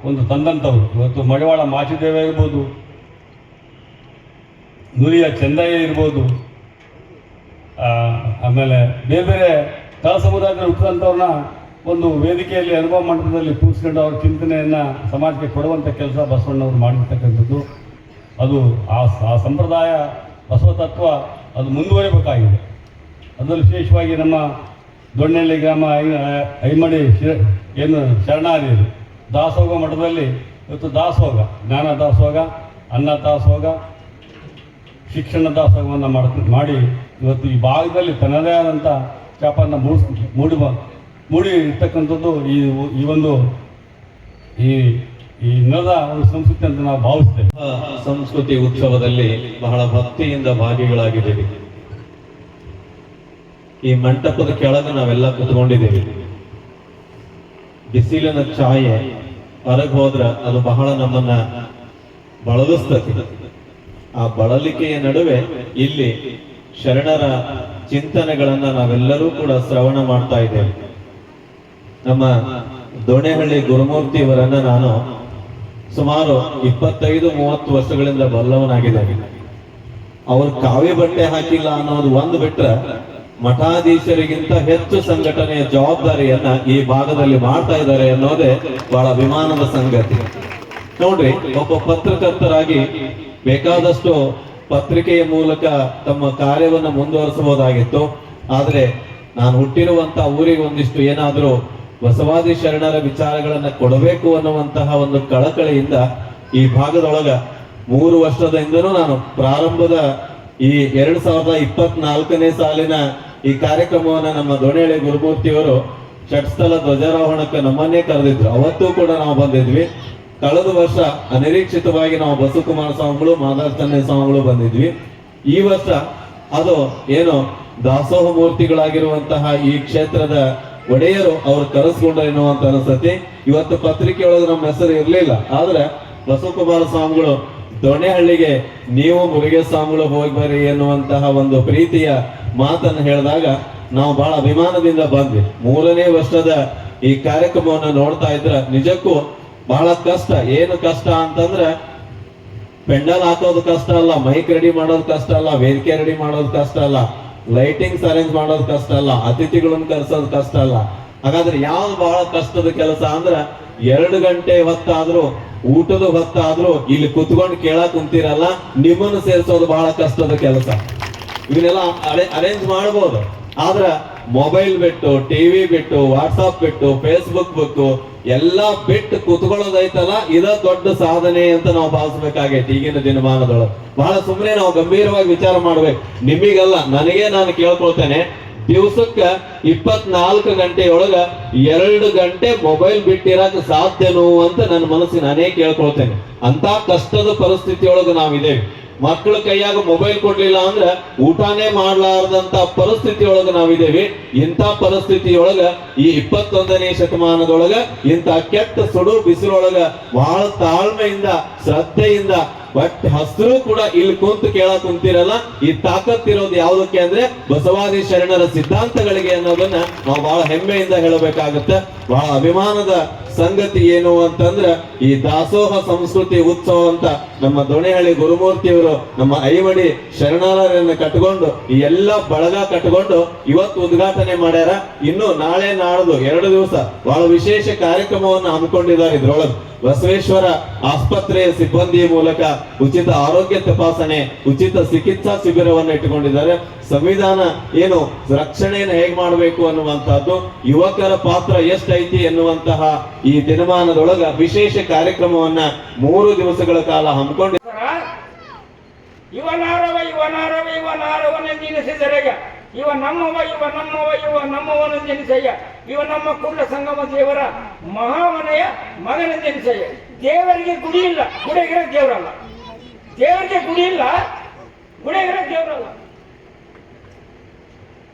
ಒಂದು ತಂದಂಥವ್ರು. ಇವತ್ತು ಮಡಿವಾಳ ಮಾಚಿದೇವ ಇರ್ಬೋದು, ನುರಿಯ ಚೆಂದಯ್ಯ ಇರ್ಬೋದು, ಆಮೇಲೆ ಬೇರೆ ಬೇರೆ ತಳ ಸಮುದಾಯದಲ್ಲಿ ಹುಟ್ಟಿದಂಥವ್ರನ್ನ ಒಂದು ವೇದಿಕೆಯಲ್ಲಿ ಅನುಭವ ಮಂಟಪದಲ್ಲಿ ಕೂರಿಸ್ಕೊಂಡು ಅವ್ರ ಚಿಂತನೆಯನ್ನು ಸಮಾಜಕ್ಕೆ ಕೊಡುವಂಥ ಕೆಲಸ ಬಸವಣ್ಣವರು ಮಾಡಿರ್ತಕ್ಕಂಥದ್ದು. ಅದು ಆ ಸಂಪ್ರದಾಯ ಬಸವ ತತ್ವ ಅದು ಮುಂದುವರಿಬೇಕಾಗಿದೆ. ಅದರಲ್ಲಿ ವಿಶೇಷವಾಗಿ ನಮ್ಮ ದೊಣ್ಣೆಹಳ್ಳಿ ಗ್ರಾಮ ಐಮಡಿ ಏನು ಶರಣಾರಿಯರು ದಾಸೋಗ ಮಠದಲ್ಲಿ ಇವತ್ತು ದಾಸೋಗ, ಜ್ಞಾನ ದಾಸೋಗ, ಅನ್ನ ದಾಸೋಗ, ಶಿಕ್ಷಣ ದಾಸೋಗವನ್ನು ಮಾಡಿ ಇವತ್ತು ಈ ಭಾಗದಲ್ಲಿ ತನ್ನದೇ ಆದಂಥ ಚಾಪನ್ನು ಮೂಡಿ ಇರ್ತಕ್ಕಂಥದ್ದು ಈ ಒಂದು ಈ ನೆಲದ ಒಂದು ಸಂಸ್ಕೃತಿ ಅಂತ ನಾವು ಭಾವಿಸ್ತೇವೆ. ಸಂಸ್ಕೃತಿ ಉತ್ಸವದಲ್ಲಿ ಬಹಳ ಭಕ್ತಿಯಿಂದ ಭಾಗಿಗಳಾಗಿದ್ದೇವೆ. ಈ ಮಂಟಪದ ಕೆಳಗೆ ನಾವೆಲ್ಲ ಕುತ್ಕೊಂಡಿದ್ದೇವೆ. ಬಿಸಿಲಿನ ಛಾಯೆ ಹೊರಗೆ ಹೋದ್ರ ಅದು ಬಹಳ ನಮ್ಮನ್ನ ಬಳಲಿಸ್ತದೆ. ಆ ಬಳಲಿಕೆಯ ನಡುವೆ ಇಲ್ಲಿ ಶರಣರ ಚಿಂತನೆಗಳನ್ನ ನಾವೆಲ್ಲರೂ ಕೂಡ ಶ್ರವಣ ಮಾಡ್ತಾ ಇದ್ದೇವೆ. ನಮ್ಮ ದೊಣೆಹಳ್ಳಿ ಗುರುಮೂರ್ತಿಯವರನ್ನ ನಾನು ಸುಮಾರು 25-30 ವರ್ಷಗಳಿಂದ ಬಲ್ಲವನಾಗಿದ್ದೇನೆ. ಅವರು ಕಾವಿ ಬಟ್ಟೆ ಹಾಕಿಲ್ಲ ಅನ್ನೋದು ಒಂದು ಬಿಟ್ರೆ ಮಠಾಧೀಶರಿಗಿಂತ ಹೆಚ್ಚು ಸಂಘಟನೆಯ ಜವಾಬ್ದಾರಿಯನ್ನ ಈ ಭಾಗದಲ್ಲಿ ಮಾಡ್ತಾ ಇದ್ದಾರೆ ಅನ್ನೋದೇ ಬಹಳ ಅಭಿಮಾನದ ಸಂಗತಿ. ನೋಡ್ರಿ, ಒಬ್ಬ ಪತ್ರಕರ್ತರಾಗಿ ಬೇಕಾದಷ್ಟು ಪತ್ರಿಕೆಯ ಮೂಲಕ ತಮ್ಮ ಕಾರ್ಯವನ್ನು ಮುಂದುವರಿಸಬಹುದಾಗಿತ್ತು. ಆದ್ರೆ ನಾನು ಹುಟ್ಟಿರುವಂತ ಊರಿಗೆ ಒಂದಿಷ್ಟು ಏನಾದರೂ ಬಸವಾದಿ ಶರಣರ ವಿಚಾರಗಳನ್ನ ಕೊಡಬೇಕು ಅನ್ನುವಂತಹ ಒಂದು ಕಳಕಳಿಯಿಂದ ಈ ಭಾಗದೊಳಗ 3 ವರ್ಷದಿಂದನೂ ನಾನು ಪ್ರಾರಂಭದ ಈ 2024ನೇ ಸಾಲಿನ ಈ ಕಾರ್ಯಕ್ರಮವನ್ನ ನಮ್ಮ ದೊಣೆಹಳ್ಳಿ ಗುರುಮೂರ್ತಿಯವರು ಷಟ್ಸ್ಥಲ ಧ್ವಜಾರೋಹಣಕ್ಕೆ ನಮ್ಮನ್ನೇ ಕರೆದಿದ್ರು. ಅವತ್ತೂ ಕೂಡ ನಾವು ಬಂದಿದ್ವಿ. ಕಳೆದ ವರ್ಷ ಅನಿರೀಕ್ಷಿತವಾಗಿ ನಾವು ಬಸವಕುಮಾರ ಸ್ವಾಮಿಗಳು, ಮಾದಾರ್ಚನ್ನ ಸ್ವಾಮಿಗಳು ಬಂದಿದ್ವಿ. ಈ ವರ್ಷ ಅದು ಏನು ದಾಸೋಹ ಮೂರ್ತಿಗಳಾಗಿರುವಂತಹ ಈ ಕ್ಷೇತ್ರದ ಒಡೆಯರು ಅವ್ರು ಕರೆಸ್ಕೊಂಡ್ರೆ ಎನ್ನುವಂತ ಅನಿಸತಿ. ಇವತ್ತು ಪತ್ರಿಕೆಯೊಳಗೆ ನಮ್ಮ ಹೆಸರು ಇರ್ಲಿಲ್ಲ, ಆದ್ರೆ ಬಸವಕುಮಾರ ಸ್ವಾಮಿಗಳು ದೊಣ್ಣೆಹಳ್ಳಿಗೆ ನೀವು ಮುರುಘೇಶ ಸ್ವಾಮಿಗಳು ಹೋಗಿ ಬರ್ರಿ ಎನ್ನುವಂತಹ ಒಂದು ಪ್ರೀತಿಯ ಮಾತನ್ನು ಹೇಳಿದಾಗ ನಾವು ಬಹಳ ಅಭಿಮಾನದಿಂದ ಬಂದ್ವಿ. 3ನೇ ವರ್ಷದ ಈ ಕಾರ್ಯಕ್ರಮವನ್ನು ನೋಡ್ತಾ ಇದ್ರ ನಿಜಕ್ಕೂ ಬಹಳ ಕಷ್ಟ. ಏನು ಕಷ್ಟ ಅಂತಂದ್ರೆ ಪೆಂಡಲ್ ಹಾಕೋದು ಕಷ್ಟ ಅಲ್ಲ, ಮೈಕ್ ರೆಡಿ ಮಾಡೋದು ಕಷ್ಟ ಅಲ್ಲ, ವೇದಿಕೆ ರೆಡಿ ಮಾಡೋದು ಕಷ್ಟ ಅಲ್ಲ, ಲೈಟಿಂಗ್ಸ್ ಅರೇಂಜ್ ಮಾಡೋದು ಕಷ್ಟ ಅಲ್ಲ, ಅತಿಥಿಗಳನ್ನು ಕರೆಸೋದು ಕಷ್ಟ ಅಲ್ಲ. ಹಾಗಾದ್ರೆ ಯಾವ್ದು ಬಹಳ ಕಷ್ಟದ ಕೆಲಸ ಅಂದ್ರೆ 2 ಗಂಟೆ ಹೊತ್ತಾದ್ರೂ, ಊಟದ ಹೊತ್ತಾದ್ರೂ ಇಲ್ಲಿ ಕುತ್ಕೊಂಡು ಕೇಳಕ್ ಕುಂತಿರಲ್ಲ, ನಿಮ್ಮನ್ನು ಸೇರಿಸೋದು ಬಹಳ ಕಷ್ಟದ ಕೆಲಸ. ಇವನ್ನೆಲ್ಲ ಅರೇಂಜ್ ಮಾಡ್ಬೋದು, ಆದ್ರ ಮೊಬೈಲ್ ಬಿಟ್ಟು, ಟಿವಿ ಬಿಟ್ಟು, ವಾಟ್ಸಾಪ್ ಬಿಟ್ಟು, ಫೇಸ್ಬುಕ್ ಬಿಟ್ಟು ಎಲ್ಲಾ ಬಿಟ್ಟು ಕುತ್ಕೊಳ್ಳೋದೈತಲ್ಲ, ಇದ ದೊಡ್ಡ ಸಾಧನೆ ಅಂತ ನಾವು ಭಾವಿಸ್ಬೇಕಾಗೈತಿ ಈಗಿನ ದಿನಮಾನದೊಳಗೆ. ಬಹಳ ಸುಮ್ಮನೆ ನಾವು ಗಂಭೀರವಾಗಿ ವಿಚಾರ ಮಾಡ್ಬೇಕು. ನಿಮಗಲ್ಲ, ನನಗೆ ನಾನು ಕೇಳ್ಕೊಳ್ತೇನೆ, ದಿವಸಕ್ಕ 24 ಗಂಟೆಯೊಳಗ 2 ಗಂಟೆ ಮೊಬೈಲ್ ಬಿಟ್ಟಿರಕ್ ಸಾಧ್ಯನೋ ಅಂತ ನನ್ನ ಮನಸ್ಸಿಗೆ ನಾನೇ ಕೇಳ್ಕೊಳ್ತೇನೆ. ಅಂತ ಕಷ್ಟದ ಪರಿಸ್ಥಿತಿಯೊಳಗೆ ನಾವಿದ್ದೇವೆ. ಮಕ್ಕಳ ಕೈಯಾಗ ಮೊಬೈಲ್ ಕೊಡ್ಲಿಲ್ಲ ಅಂದ್ರೆ ಊಟನೇ ಮಾಡ್ಲಾರ್ದಂತ ಪರಿಸ್ಥಿತಿಯೊಳಗ ನಾವಿದ್ದೇವೆ. ಇಂಥ ಪರಿಸ್ಥಿತಿಯೊಳಗ ಈ 21ನೇ ಶತಮಾನದೊಳಗ ಇಂಥ ಕೆಟ್ಟ ಸುಡು ಬಿಸಿಲೊಳಗ ಬಹಳ ತಾಳ್ಮೆಯಿಂದ ಶ್ರದ್ಧೆಯಿಂದ ಬಟ್ ಹಸ್ರು ಕೂಡ ಇಲ್ಲಿ ಕುಂತು ಕೇಳಕ್ ಕುಂತಿರಲ್ಲ. ಈ ತಾಕತ್ತಿರೋದು ಯಾವುದಕ್ಕೆ ಅಂದ್ರೆ ಬಸವಾದಿ ಶರಣರ ಸಿದ್ಧಾಂತಗಳಿಗೆ ಅನ್ನೋದನ್ನ ನಾವು ಬಹಳ ಹೆಮ್ಮೆಯಿಂದ ಹೇಳಬೇಕಾಗುತ್ತೆ. ಬಹಳ ಅಭಿಮಾನದ ಸಂಗತಿ ಏನು ಅಂತಂದ್ರೆ ಈ ದಾಸೋಹ ಸಂಸ್ಕೃತಿ ಉತ್ಸವ ಅಂತ ನಮ್ಮ ದೊಣೆಹಳ್ಳಿ ಗುರುಮೂರ್ತಿಯವರು ನಮ್ಮ ಐಮಡಿ ಶರಣರನ್ನ ಕಟ್ಕೊಂಡು ಈ ಎಲ್ಲ ಬಳಗ ಕಟ್ಕೊಂಡು ಇವತ್ತು ಉದ್ಘಾಟನೆ ಮಾಡ್ಯಾರ. ಇನ್ನು ನಾಳೆ ನಾಡ್ದು 2 ದಿವಸ ಬಹಳ ವಿಶೇಷ ಕಾರ್ಯಕ್ರಮವನ್ನು ಹಮ್ಮಿಕೊಂಡಿದ್ದಾರೆ. ಇದ್ರೊಳಗೆ ಬಸವೇಶ್ವರ ಆಸ್ಪತ್ರೆಯ ಸಿಬ್ಬಂದಿ ಮೂಲಕ ಉಚಿತ ಆರೋಗ್ಯ ತಪಾಸಣೆ, ಉಚಿತ ಚಿಕಿತ್ಸಾ ಶಿಬಿರವನ್ನು ಇಟ್ಟುಕೊಂಡಿದ್ದಾರೆ. ಸಂವಿಧಾನ ಏನು ರಕ್ಷಣೆಯನ್ನು ಹೇಗೆ ಮಾಡಬೇಕು ಅನ್ನುವಂತಹದ್ದು, ಯುವಕರ ಪಾತ್ರ ಎಷ್ಟೈತಿ ಎನ್ನುವಂತಹ ಈ ದಿನಮಾನದೊಳಗ ವಿಶೇಷ ಕಾರ್ಯಕ್ರಮವನ್ನ 3 ದಿವಸಗಳ ಕಾಲ ಹಮ್ಮಿಕೊಂಡಿದ್ದಾರೆ. ಇವನಾರವನೆಂದೆನಿಸಿದರೆಗ ಇವ ನಮ್ಮವನೆಂದೆನಿಸಯ್ಯ. ಇವ ನಮ್ಮ ಕುಂಡ ಸಂಗಮ ದೇವರ ಮಹಾಮನೆಯ ಮಗನೆಂದೆನಿಸಯ್ಯ. ದೇವರಿಗೆ ಗುಡಿ ಇಲ್ಲ, ಗುಡಿಗಿರ ದೇವರಲ್ಲ. ದೇವರಿಗೆ ಗುಡಿ ಇಲ್ಲ, ಗುಡಿಗಿರ ದೇವರಲ್ಲ.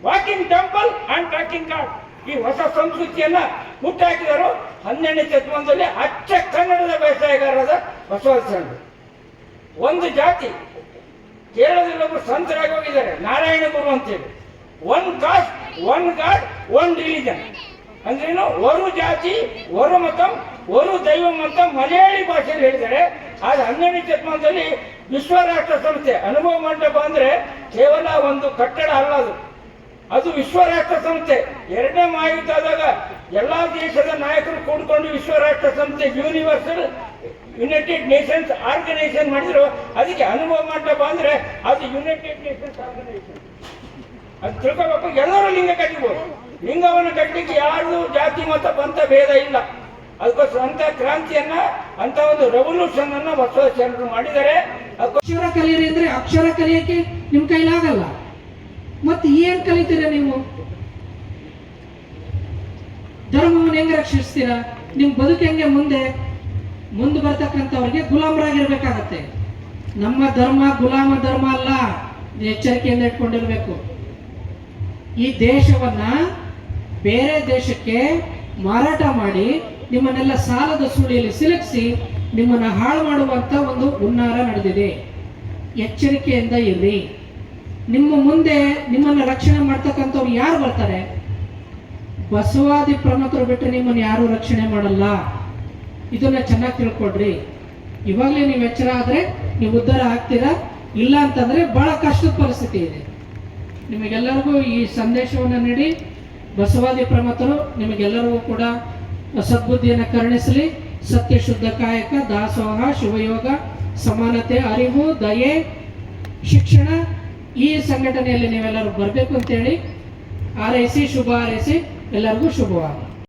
Walking temple and talking god. ಈ ಹೊಸ ಸಂಸ್ಕೃತಿಯನ್ನ ಹುಟ್ಟಾಕಿದರು 12ನೇ ಶತಮಾನದಲ್ಲಿ ಅಚ್ಚ ಕನ್ನಡದ ಬೇಸಾಯಗಾರರಾದ ಬಸವಚಂದ್ರ. ಒಂದು ಜಾತಿ ಕೇರಳದಲ್ಲಿ ಒಬ್ಬರು ಸಂತರಾಗಿ ಹೋಗಿದ್ದಾರೆ, ನಾರಾಯಣ ಗುರು ಅಂತೇಳಿ. 1 ಕಾಸ್ಟ್ 1 ಗಾಡ್ 1 ರಿಲಿಜನ್ ಅಂದ್ರೇನು, ಒಂದು ಜಾತಿ ಒಂದು ಮತಂ ಒಂದು ದೈವಂ ಅಂತ ಮಲಯಾಳಿ ಭಾಷೆಯಲ್ಲಿ ಹೇಳಿದ್ದಾರೆ. ಆದ್ರೆ 12ನೇ ಶತಮಾನದಲ್ಲಿ ವಿಶ್ವ ರಾಷ್ಟ್ರ ಸಂಸ್ಥೆ ಅನುಭವ ಮಂಟಪ ಅಂದ್ರೆ ಕೇವಲ ಒಂದು ಕಟ್ಟಡ ಅಲ್ಲ, ಅದು ವಿಶ್ವ ರಾಷ್ಟ್ರ ಸಂಸ್ಥೆ. 2ನೇ ಮಹಾಯುದ್ಧ ಆದಾಗ ಎಲ್ಲಾ ದೇಶದ ನಾಯಕರು ಕೂಡ್ಕೊಂಡು ವಿಶ್ವ ರಾಷ್ಟ್ರ ಸಂಸ್ಥೆ ಯೂನಿವರ್ಸಲ್ ಯುನೈಟೆಡ್ ನೇಷನ್ಸ್ ಆರ್ಗನೈಸೇಷನ್ ಮಾಡಿದ್ರು. ಅದಕ್ಕೆ ಅನುಭವ ಮಂಟಪ ಅಂದ್ರೆ ಅದು ಯುನೈಟೆಡ್ ನೇಷನ್ಸ್ ಆರ್ಗನೈಸೇಷನ್. ಅದು ತಿಳ್ಕೋಬೇಕು. ಎಲ್ಲರೂ ಲಿಂಗ ಕಟ್ಟಿಬೋದು. ಲಿಂಗವನ್ನು ಕಟ್ಟಲಿಕ್ಕೆ ಯಾರು ಜಾತಿ ಮತ ಪಂಥ ಭೇದ ಇಲ್ಲ. ಅದಕ್ಕೋಸ್ಕರ ಅಂತ ಕ್ರಾಂತಿಯನ್ನ, ಅಂತ ಒಂದು ರೆವಲ್ಯೂಷನ್ ಅನ್ನ ಬಸವಚಂದ್ರರು ಮಾಡಿದ್ದಾರೆ. ಅಕ್ಷರ ಕಲಿಯಿರಿ ಅಂದ್ರೆ ಅಕ್ಷರ ಕಲಿಯಕ್ಕೆ ನಿಮ್ ಕೈಲಾಗಲ್ಲ. ಮತ್ತೆ ಏನ್ ಕಲಿತೀರ ನೀವು? ಧರ್ಮವನ್ನು ಹೆಂಗ್ ರಕ್ಷಿಸ್ತೀರಾ? ನಿಮ್ ಬದುಕು ಹೆಂಗೆ ಮುಂದೆ ಬರ್ತಕ್ಕಂಥವ್ರಿಗೆ ಗುಲಾಮರಾಗಿರ್ಬೇಕಾಗತ್ತೆ. ನಮ್ಮ ಧರ್ಮ ಗುಲಾಮ ಧರ್ಮ ಅಲ್ಲ, ಎಚ್ಚರಿಕೆಯಿಂದ ಇಟ್ಕೊಂಡಿರ್ಬೇಕು. ಈ ದೇಶವನ್ನ ಬೇರೆ ದೇಶಕ್ಕೆ ಮಾರಾಟ ಮಾಡಿ ನಿಮ್ಮನ್ನೆಲ್ಲ ಸಾಲದ ಸುಳಿಯಲ್ಲಿ ಸಿಲುಕಿಸಿ ನಿಮ್ಮನ್ನ ಹಾಳು ಮಾಡುವಂತ ಒಂದು ಹುನ್ನಾರ ನಡೆದಿದೆ. ಎಚ್ಚರಿಕೆಯಿಂದ ಇರ್ರಿ. ನಿಮ್ಮ ಮುಂದೆ ನಿಮ್ಮನ್ನ ರಕ್ಷಣೆ ಮಾಡ್ತಕ್ಕಂಥವ್ರು ಯಾರು ಬರ್ತಾರೆ? ಬಸವಾದಿ ಪ್ರಮುಖರು ಬಿಟ್ಟರೆ ನಿಮ್ಮನ್ನು ಯಾರು ರಕ್ಷಣೆ ಮಾಡಲ್ಲ. ಇದನ್ನ ಚೆನ್ನಾಗಿ ತಿಳ್ಕೊಡ್ರಿ. ಇವಾಗಲೇ ನೀವು ಎಚ್ಚರ ಆದ್ರೆ ನೀವು ಉದ್ಧಾರ ಆಗ್ತೀರಾ. ಇಲ್ಲ ಅಂತಂದ್ರೆ ಬಹಳ ಕಷ್ಟದ ಪರಿಸ್ಥಿತಿ ಇದೆ. ನಿಮಗೆಲ್ಲರಿಗೂ ಈ ಸಂದೇಶವನ್ನು ನೀಡಿ ಬಸವಾದಿ ಪ್ರಮುಖರು ನಿಮಗೆಲ್ಲರಿಗೂ ಕೂಡ ಸದ್ಬುದ್ಧಿಯನ್ನು ಕರುಣಿಸಲಿ. ಸತ್ಯ ಶುದ್ಧ ಕಾಯಕ, ದಾಸೋಹ, ಶಿವಯೋಗ, ಸಮಾನತೆ, ಅರಿವು, ದಯೆ, ಶಿಕ್ಷಣ ಈ ಸಂಘಟನೆಯಲ್ಲಿ ನೀವೆಲ್ಲರೂ ಬರಬೇಕು ಅಂತೇಳಿ ಹಾರೈಸಿ, ಶುಭ ಹಾರೈಸಿ ಎಲ್ಲರಿಗೂ ಶುಭವಾಗಲಿ.